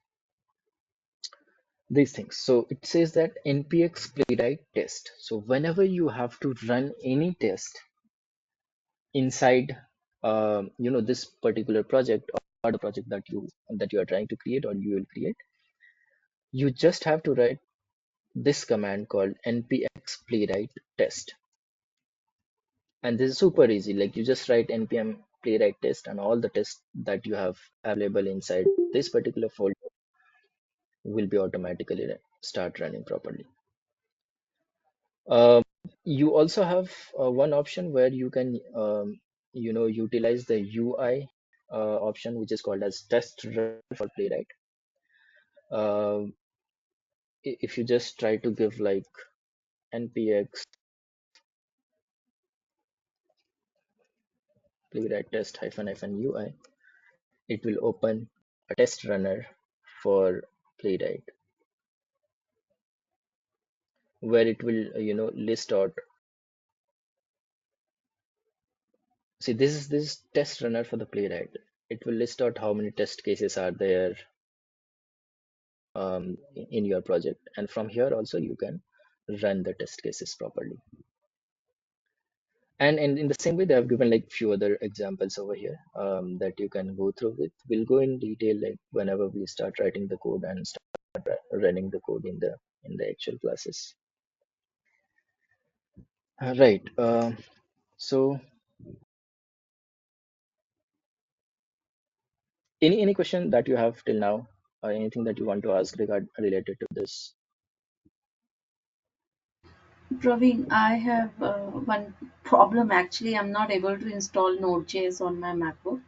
these things. So it says that npx playwright test. So whenever you have to run any test inside this particular project or the project that you are trying to create or you will create, you just have to write this command called npx playwright test. And this is super easy. Like you just write npm playwright test and all the tests that you have available inside this particular folder will be automatically start running properly. You also have one option where you can utilize the UI option, which is called as test run for playwright. If you just try to give like npx playwright test hyphen UI, it will open a test runner for playwright where it will list out. See, this test runner for the playwright. It will list out how many test cases are there in your project, and from here also you can run the test cases properly. And in the same way, they have given like few other examples over here that you can go through with. We'll go in detail like whenever we start writing the code and start running the code in the actual classes. Right. So any question that you have till now, or anything that you want to ask related to this? Praveen, I have one problem actually. I'm not able to install Node.js on my MacBook,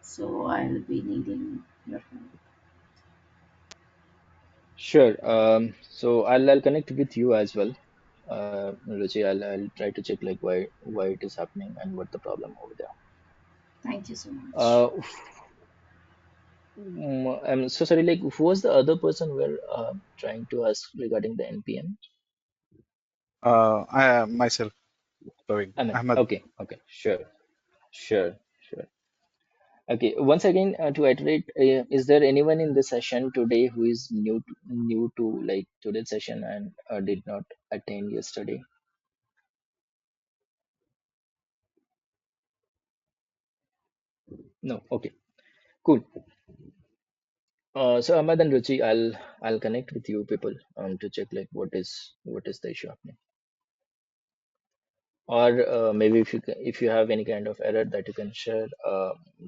so I'll be needing your help. Sure. So I'll connect with you as well. Ruchi, I'll try to check like why it is happening and what the problem over there. Thank you so much. Uh, I'm so sorry. Like, who was the other person we're trying to ask regarding the NPM? I myself, Praveen. Ahmed. Ahmed. Okay. Sure. Sure. Okay. Once again, to iterate, is there anyone in the session today who is new to like today's session and did not attend yesterday? No. Okay. Cool. So Ahmad and Ruchi, I'll connect with you people to check like what is the issue happening, or maybe if you have any kind of error that you can share,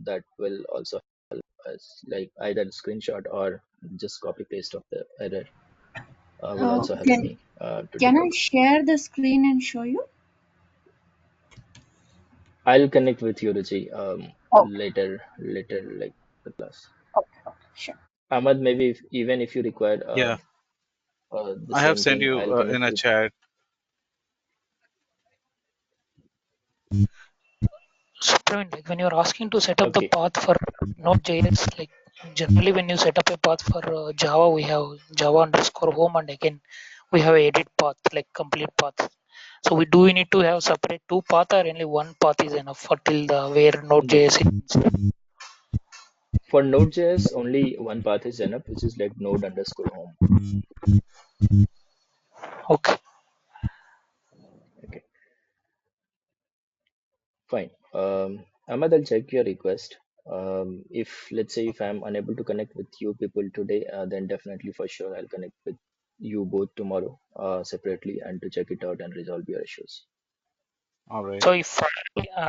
that will also help us, like either screenshot or just copy paste of the error will Uh, also help can me to can I debug. share the screen and show you? I'll connect with you, Ruchi, Okay, later like the class. okay, sure. Ahmad, maybe even if you require Yeah, the I have same sent thing, you I'll in connect a with. chat. So Praveen, like when you're asking to set up the Okay, path for Node.js, like generally when you set up a path for Java, we have Java underscore home, and again we have edit path, like complete path. So we need to have separate two path, or only one path is enough for till the where no. Node.js is. For Node.js, only one path is enough, which is like node underscore home. Okay. Okay, fine. Ahmad, I'll check your request. If let's say if I'm unable to connect with you people today, then definitely for sure I'll connect with you both tomorrow separately and to check it out and resolve your issues. All right. So if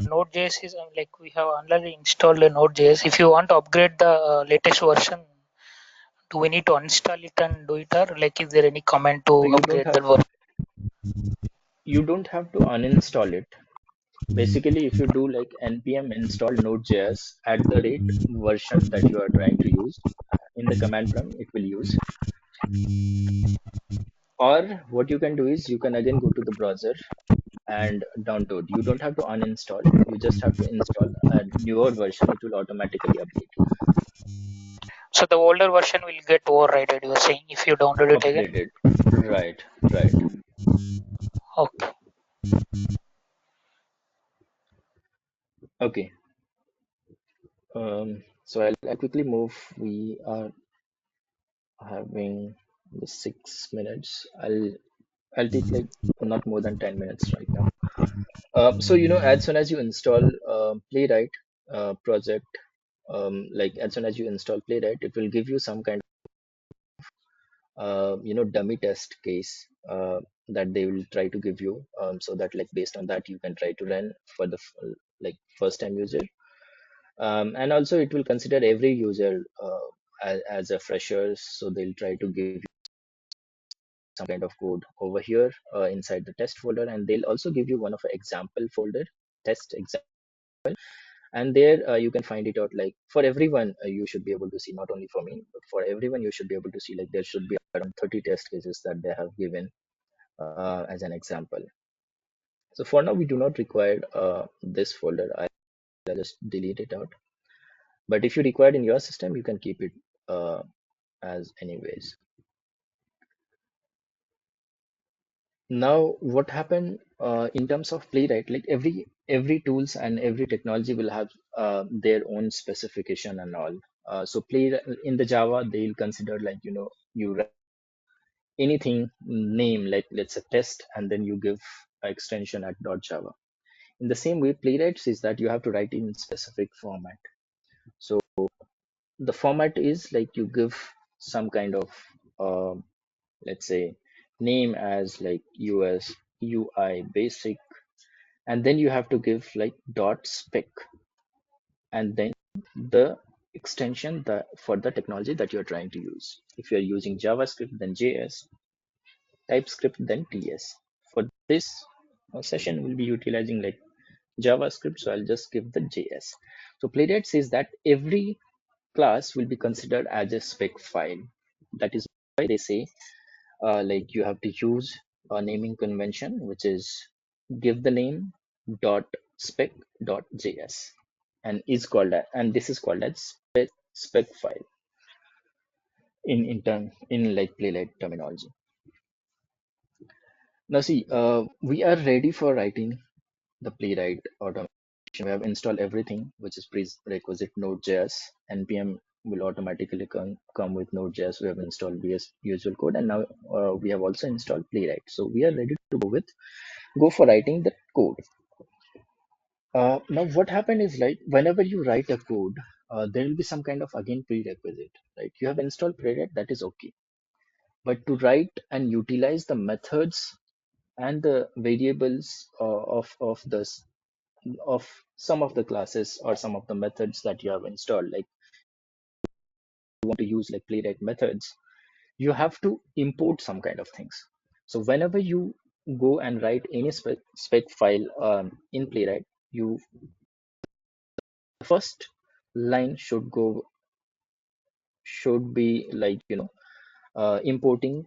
Node.js is like we have already installed a Node.js, if you want to upgrade the latest version, do we need to uninstall it and do it, or like is there any command to So you don't upgrade have that version? to uninstall it. Basically, if you do like npm install node.js at the rate version that you are trying to use in the command prompt, it will use. Or what you can do is you can again go to the browser and download. You don't have to uninstall. You just have to install a newer version. It will automatically So the older version will get overridden, you are saying, if you download it again? upgraded. Right, right. Okay. Okay. So I'll quickly move. We are having the 6 minutes. I'll take like not more than 10 minutes right now. So as soon as you install Playwright project, like as soon as you install Playwright, it will give you some kind of dummy test case that they will try to give you, so that like based on that you can try to run for the like first time user, and also it will consider every user as a fresher, so they'll try to give you some kind of code over here inside the test folder, and they'll also give you one of an example folder, test example, and there you can find it out. Like for everyone, you should be able to see, not only for me but for everyone, you should be able to see like there should be around 30 test cases that they have given as an example. So for now we do not require this folder. I'll just delete it out, but if you require in your system you can keep it as anyways. Now what happened in terms of Playwright, like every tools and every technology will have their own specification and all. So play in the Java, they'll consider like you write anything name, like let's say test, and then you give an extension at .java. In the same way, Playwright says that you have to write in specific format. So the format is like you give some kind of let's say name as like US UI basic, and then you have to give like dot spec, and then the extension for the technology that you're trying to use. If you're using JavaScript, then JS, TypeScript, then TS. For this session, we'll be utilizing like JavaScript, so I'll just give the JS. So Playwright says that every class will be considered as a spec file. That is why they say like you have to use a naming convention, which is give the name dot spec dot js, and and this is called as spec file in like Playwright terminology. Now see, we are ready for writing the Playwright automation. We have installed everything which is prerequisite Node.js. npm will automatically come with Node.js. We have installed Visual Code, and now we have also installed Playwright. So we are ready to go for writing the code. Now what happened is like whenever you write a code, there will be some kind of again prerequisite. Like you have installed Playwright, that is okay, but to write and utilize the methods and the variables of this of some of the classes or some of the methods that you have installed, like you want to use like Playwright methods, you have to import some kind of things. So whenever you go and write any spec file in Playwright, you first line should be like importing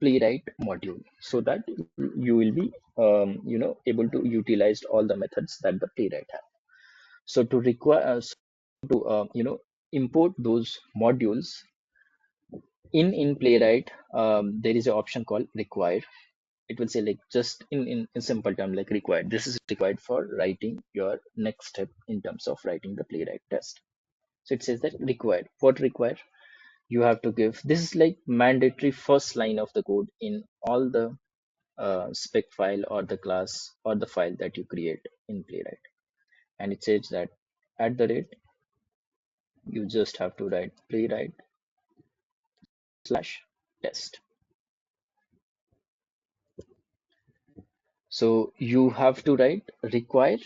Playwright module, so that you will be able to utilize all the methods that the Playwright has. So to require import those modules in Playwright, there is an option called require. It will say like just in simple term like required. This is required for writing your next step in terms of writing the Playwright test. So it says that required. What required? You have to give, this is like mandatory first line of the code in all the spec file or the class or the file that you create in Playwright. And it says that at the rate, you just have to write Playwright /test. So you have to write require,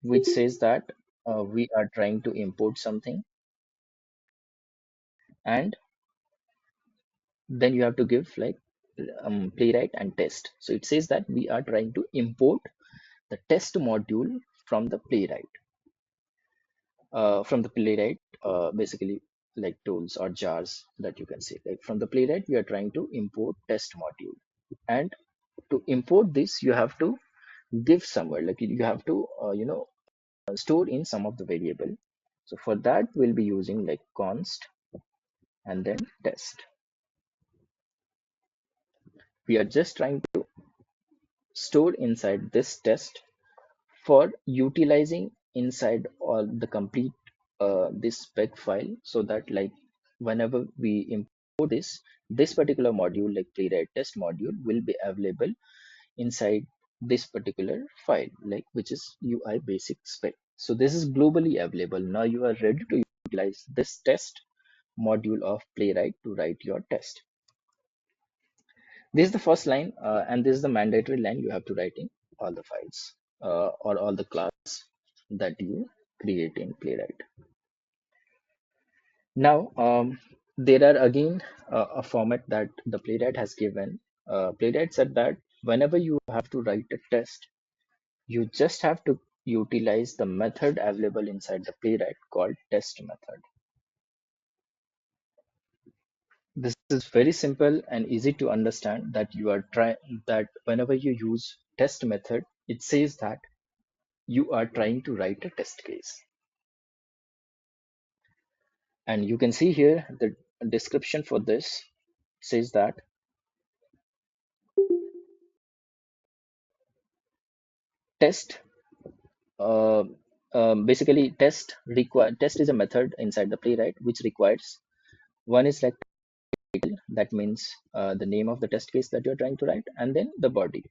which says that we are trying to import something, and then you have to give like Playwright and test. So it says that we are trying to import the test module from the Playwright. Basically like tools or jars that you can see. Like from the Playwright, we are trying to import test module, and to import this, you have to give somewhere. Like you have to store in some of the variable. So for that, we'll be using like const and then test. We are just trying to store inside this test for utilizing inside all the complete this spec file, so that like whenever we import this particular module like Playwright test module will be available inside this particular file, like which is UI basic spec. So this is globally available. Now you are ready to utilize this test module of Playwright to write your test. This is the first line, and this is the mandatory line you have to write in all the files or all the class that you create in Playwright. Now, there are again a format that the Playwright has given. Playwright said that whenever you have to write a test, you just have to utilize the method available inside the Playwright called test method. This is very simple and easy to understand that you are trying that whenever you use test method, it says that you are trying to write a test case. And you can see here the description for this says that test basically test is a method inside the Playwright which requires one is like title, that means the name of the test case that you're trying to write, and then the body.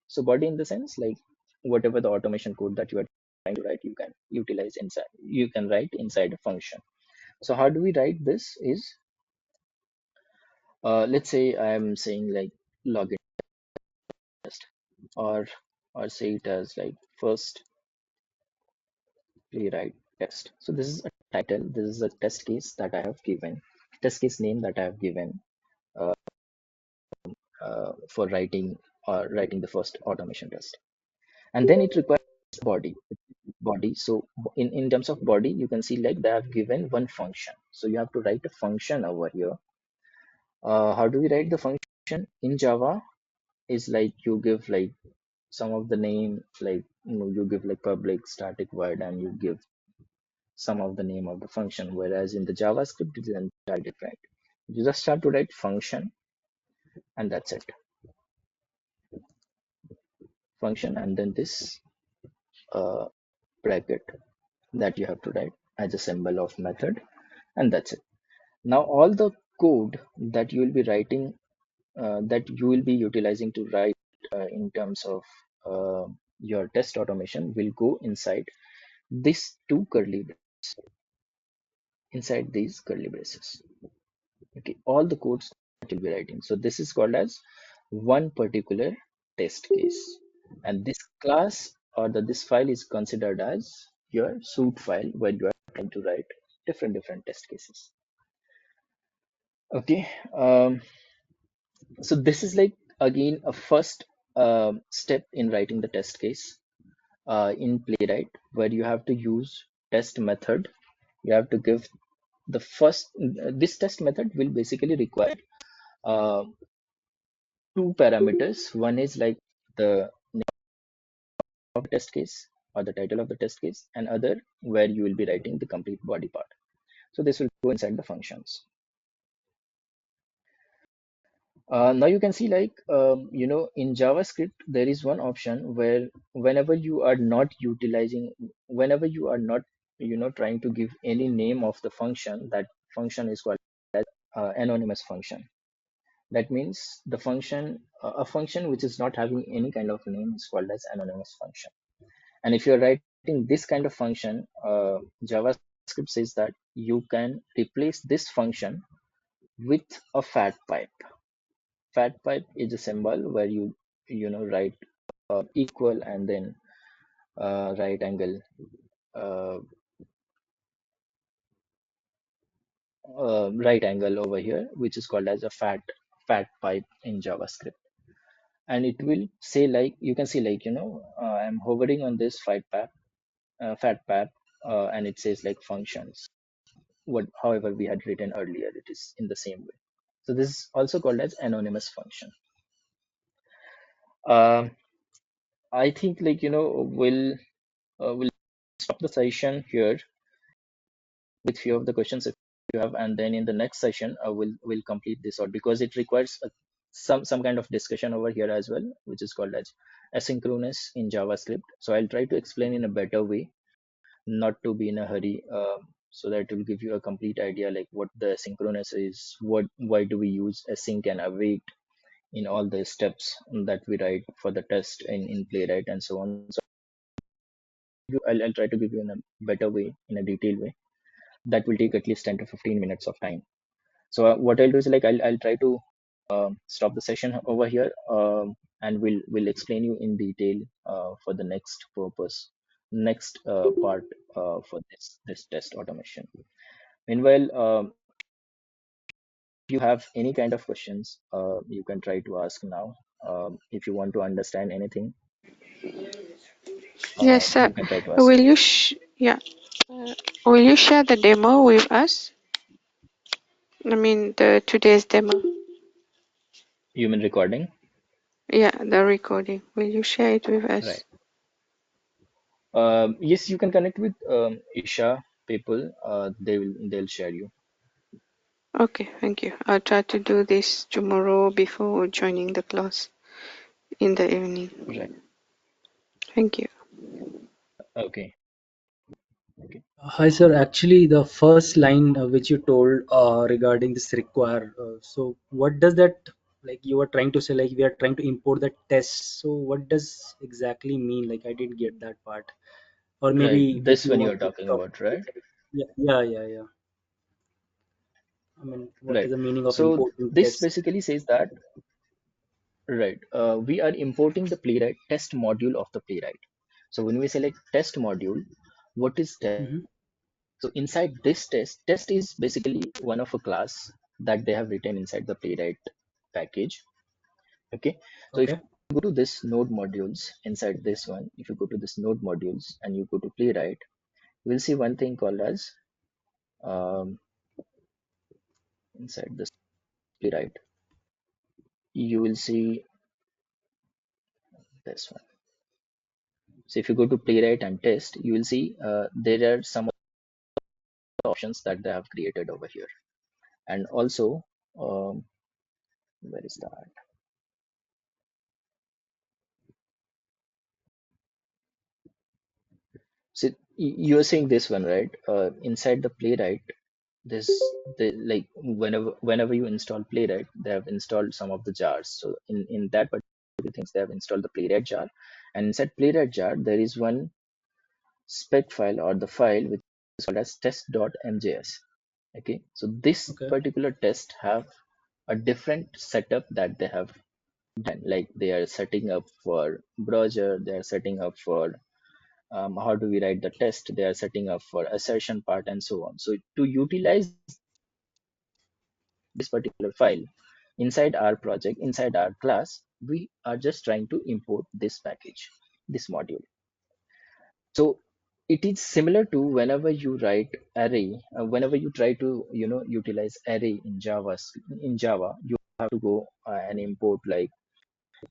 So body in the sense like whatever the automation code that you are trying to write, you can utilize inside, you can write inside a function. So how do we write this is let's say I'm saying like login test, or say it as like first Playwright test. So this is a title, this is a test case that I have given, test case name that I have given for writing the first automation test. And then it requires body. So in terms of body, you can see like they have given one function. So you have to write a function over here. How do we write the function in Java? Is like you give like some of the name, like you give like public static void, and you give some of the name of the function, whereas in the JavaScript it is entirely different. You just have to write function, and that's it. Function, and then this bracket that you have to write as a symbol of method, and that's it. Now all the code that you will be writing, that you will be utilizing to write in terms of your test automation will go inside these two curly braces, inside these curly braces. Okay, all the codes that you'll be writing. So this is called as one particular test case, and this class or this file is considered as your suite file where you are trying to write different test cases. Okay, so this is like again a first step in writing the test case in Playwright, where you have to use test method. You have to give the first, this test method will basically require uh, two parameters. One is like the name of the test case, or the title of the test case, and other where you will be writing the complete body part. So this will go inside the functions. Now you can see like, in JavaScript, there is one option where whenever you are not utilizing, whenever you are not, trying to give any name of the function, that function is called as anonymous function. That means the function, a function which is not having any kind of name is called as anonymous function. And if you're writing this kind of function, JavaScript says that you can replace this function with a fat pipe. Fat pipe is a symbol where you write equal and then right angle uh, right angle over here, which is called as a fat pipe in JavaScript. And it will say like, you can see like, I'm hovering on this fat pipe, and it says like functions. However we had written earlier, it is in the same way. So this is also called as anonymous function. Uh, I think like, we'll stop the session here with few of the questions if you have, and then in the next session we'll complete this out, because it requires some kind of discussion over here as well, which is called as asynchronous in JavaScript. So I'll try to explain in a better way, not to be in a hurry, so that it will give you a complete idea like what the asynchronous is, why do we use async and await in all the steps that we write for the test in Playwright and so on. So I'll try to give you in a better way, in a detailed way. That will take at least 10 to 15 minutes of time. So what I'll do is like, I'll try to stop the session over here, and we'll explain you in detail for the next part for this test automation. Meanwhile, if you have any kind of questions, you can try to ask now. If you want to understand anything, Yes, sir. you can try to ask. Will you yeah. Will you share the demo with us? I mean the today's demo. You mean recording? Yeah, the recording. Will you share it with us? Right. Yes, you can connect with Isha people. They'll share you. Okay, thank you. I'll try to do this tomorrow before joining the class in the evening. Right. Thank you. Okay. Okay. Hi, sir. Actually, the first line which you told regarding this require, so what does that, like you were trying to say, like we are trying to import the test. So what does exactly mean? Like I didn't get that part. Or Right. maybe if This you one want you're to talking talk. about, right? Yeah, yeah, yeah, yeah. I mean, what is Right. the meaning of So importing this test? basically says that, right, we are importing the Playwright test module of the Playwright. So when we select test module, what is test? Mm-hmm. So inside this test is basically one of a class that they have written inside the Playwright package. Okay. So if Okay. you go to this node modules, inside this one, if you go to this node modules and you go to Playwright, you will see one thing called as, um, inside this Playwright, you will see this one. So if you go to Playwright and test, you will see there are some options that they have created over here. And also, um, where is that? So you're seeing this one, right? Inside the Playwright, this like whenever you install Playwright, they have installed some of the jars. So in that particular things, they have installed the Playwright jar, and inside Playwright jar there is one spec file or the file which is called as test.mjs. Okay, so this Okay. particular test have a different setup that they have done. Like they are setting up for browser, they are setting up for how do we write the test, they are setting up for assertion part and so on. So to utilize this particular file inside our project, inside our class, we are just trying to import this package, this module. So it is similar to whenever you write array, whenever you try to utilize array in Java, you have to go and import like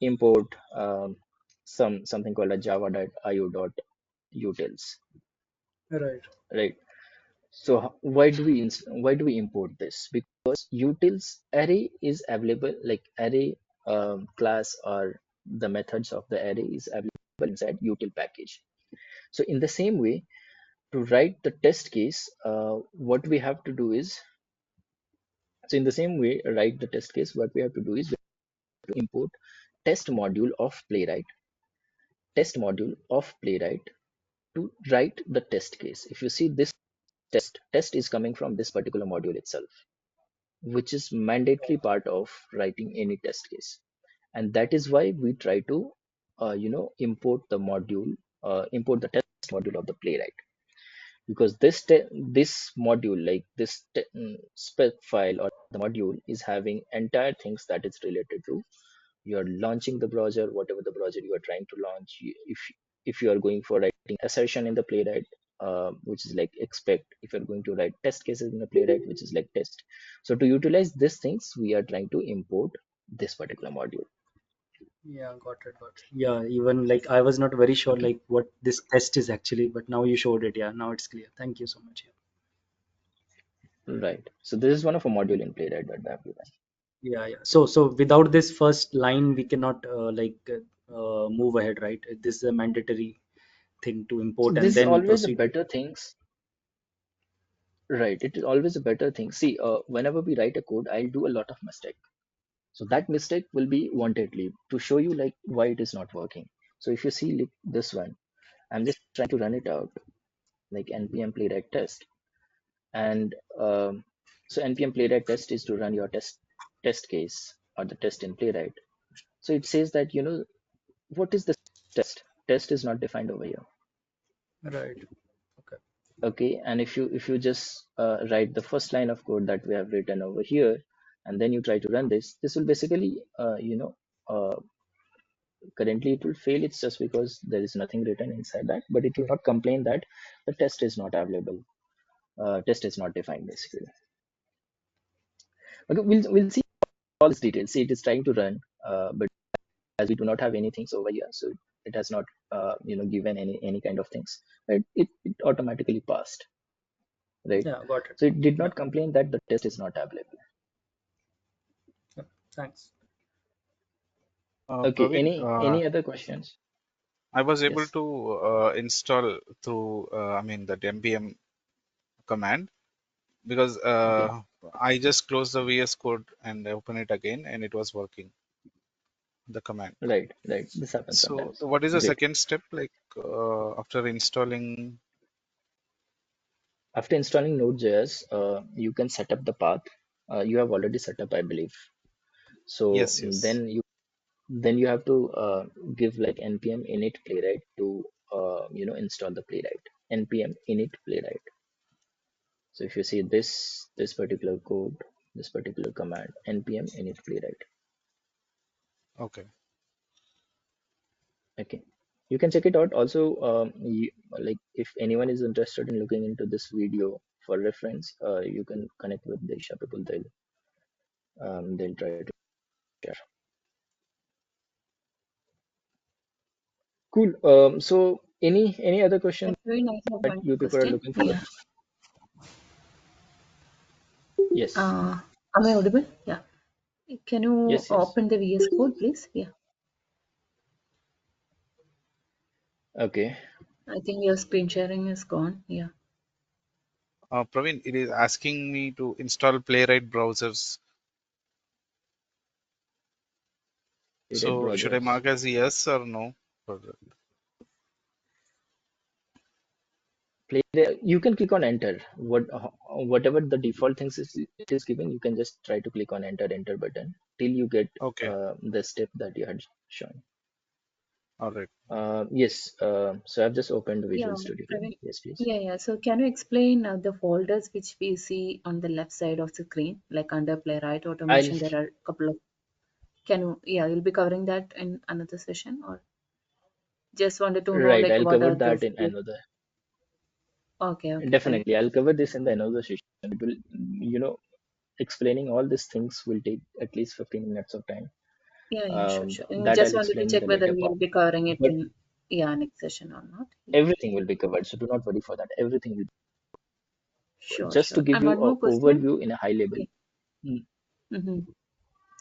import something called a java.io utils, Right. right? So why do we import this? Because utils array is available, like array class or the methods of the array is available inside util package. So in the same way, to write the test case, what we have to do is, so in the same way, write the test case, what we have to do is we have to import test module of Playwright, test module of Playwright to write the test case. If you see this test is coming from this particular module itself, which is mandatory part of writing any test case. And that is why we try to, import the module, import the test module of the Playwright. Because this module, like this spec file or the module is having entire things that is related to you're launching the browser, whatever the browser you are trying to launch. If you are going for writing assertion in the Playwright, which is like expect, if you're going to write test cases in the Playwright, which is like test. So to utilize these things, we are trying to import this particular module. Yeah, got it, got it. Yeah, even like I was not very sure Okay, like what this test is actually, but now you showed it. Yeah, now it's clear. Thank you so much. right. So this is one of a module in Playwright that I have to write. Yeah, yeah. So without this first line, we cannot move ahead, right? This is a mandatory thing to So import and this is then always a proceed. better things. Right. It is always a better thing. See, whenever we write a code, I'll do a lot of mistake. So that mistake will be wantedly to show you like why it is not working. So if you see like this one, I'm just trying to run it out like npm playwright test, and so npm playwright test is to run your test case or the test in Playwright. So it says that what is the test? Test is not defined over here. Right. Okay. Okay, and if you just write the first line of code that we have written over here, and then you try to run this will basically uh, currently it will fail. It's just because there is nothing written inside that, but it will not complain that the test is not available, test is not defined basically. Okay, we'll see all these details. See, it is trying to run, but as we do not have anything over here, so it has not given any kind of things, right? It automatically passed, right? Yeah, got it. So it did Yeah. not complain that the test is not available. Yeah. Thanks. Okay, Praveen, any other questions? I was able Yes. to install through, I mean, that npm command, because Okay, I just closed the VS Code and open it again, and it was working, the command. right, this happens So sometimes. what is the Great. second step, like after installing? After installing Node.js, you can set up the path. You have already set up, I believe. So Yes, yes. then you have to give like npm init playwright to install the Playwright. Npm init playwright. So if you see this particular code, this particular command, npm init playwright. Okay. Okay, you can check it out. Also, like if anyone is interested in looking into this video for reference, you can connect with the Isha people. They'll try to share. Cool. So any other questions Very nice. I have that one you people are question. looking for? Yeah. Yes. Am I audible? Yeah. Can you Yes. open the VS Code, please? Yeah. Okay. I think your screen sharing is gone. Yeah. Praveen, it is asking me to install Playwright browsers. Playwright So should I browsers. mark as yes or no for that? You can click on enter. Whatever the default things it is giving, you can just try to click on enter button till you get Okay. the step that you had shown. All right. Yes. So I've just opened Yeah. Visual Studio Code. Praveen. Yes, please. Yeah. So can you explain the folders which we see on the left side of the screen, like under Playwright I'll automation? There are a couple of. Can you? Yeah, you'll be covering that in another session, or just wanted to know right. like I'll what cover are the. that in another. Okay. Okay. Fine. Definitely, I'll cover this in the another session. It will, explaining all these things will take at least 15 minutes of time. Yeah. Yeah. Sure. Sure. And That just I'll wanted to explain in check the whether later part. we'll be covering it But in. Yeah, next session or not. Yeah. Everything will be covered, so do not worry for that. Everything will be covered. Sure, Just to sure. give And you one an more question. overview in a high level. Yeah. Mm,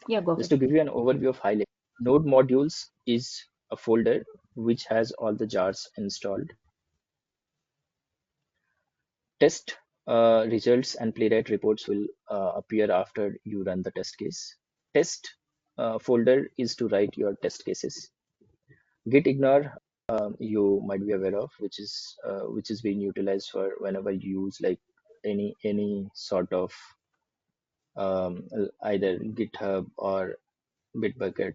Yeah, go Just ahead. to give you an overview of high level, Node modules is a folder which has all the jars installed. Test results and Playwright reports will appear after you run the test case. Test folder is to write your test cases. Git ignore you might be aware of, which is being utilized for whenever you use like any sort of either GitHub or Bitbucket.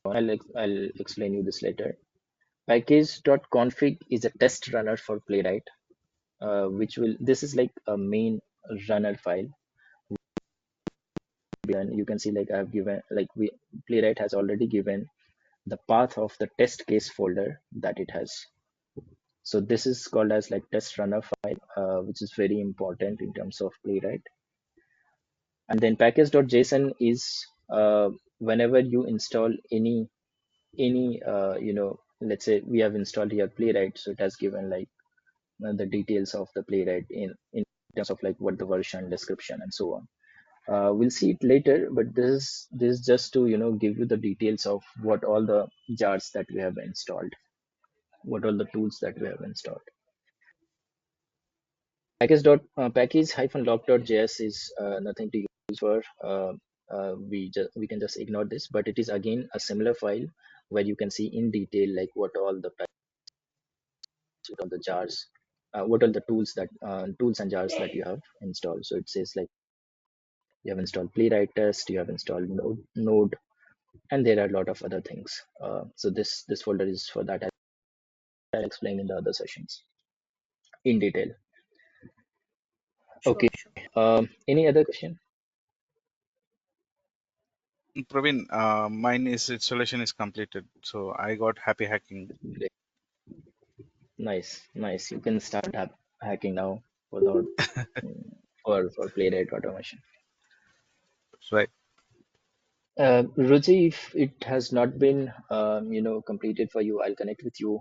I'll explain you this later. Package.config is a test runner for Playwright, which will this is like a main runner file. And you can see like I've given like Playwright has already given the path of the test case folder that it has. So this is called as like test runner file, which is very important in terms of Playwright. And then package.json is whenever you install any let's say we have installed here Playwright, so it has given like the details of the Playwright in terms of like what the version, description, and so on. We'll see it later, but this is just to give you the details of what all the jars that we have installed, what all the tools that we have installed. Package-log.js is nothing to use for. We can just ignore this, but it is again a similar file where you can see in detail like what all the jars, what are the tools and jars that you have installed. So it says like you have installed Playwright test, you have installed Node, and there are a lot of other things. So this folder is for that. I'll explain in the other sessions in detail. Sure, Okay. sure. Any other question? Praveen, mine is installation is completed, so I got happy hacking. Great. Nice. You can start hacking now without for Playwright automation. Right. Ruchi, if it has not been completed for you, I'll connect with you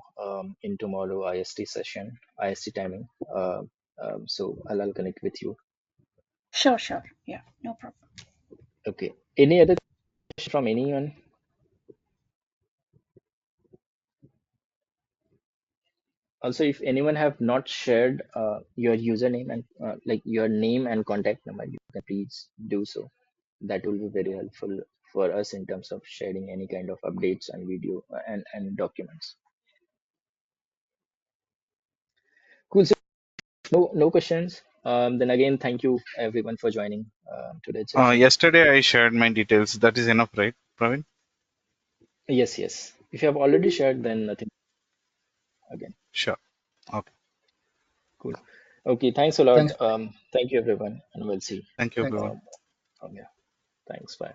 in tomorrow IST session, IST timing. So I'll connect with you. Sure, sure. Yeah, no problem. Okay. Any other question from anyone? Also, if anyone have not shared your username and like your name and contact number, you can please do so. That will be very helpful for us in terms of sharing any kind of updates and video and documents. Cool. So no questions. Then again, thank you everyone for joining today's session. Yesterday I shared my details. That is enough, right, Praveen? Yes. If you have already shared, then nothing again. Sure. Okay. Cool. Okay. Thanks a lot. Thanks. Thank you everyone, and we'll see. Thank you, Thanks. everyone. Yeah. Thanks. Bye.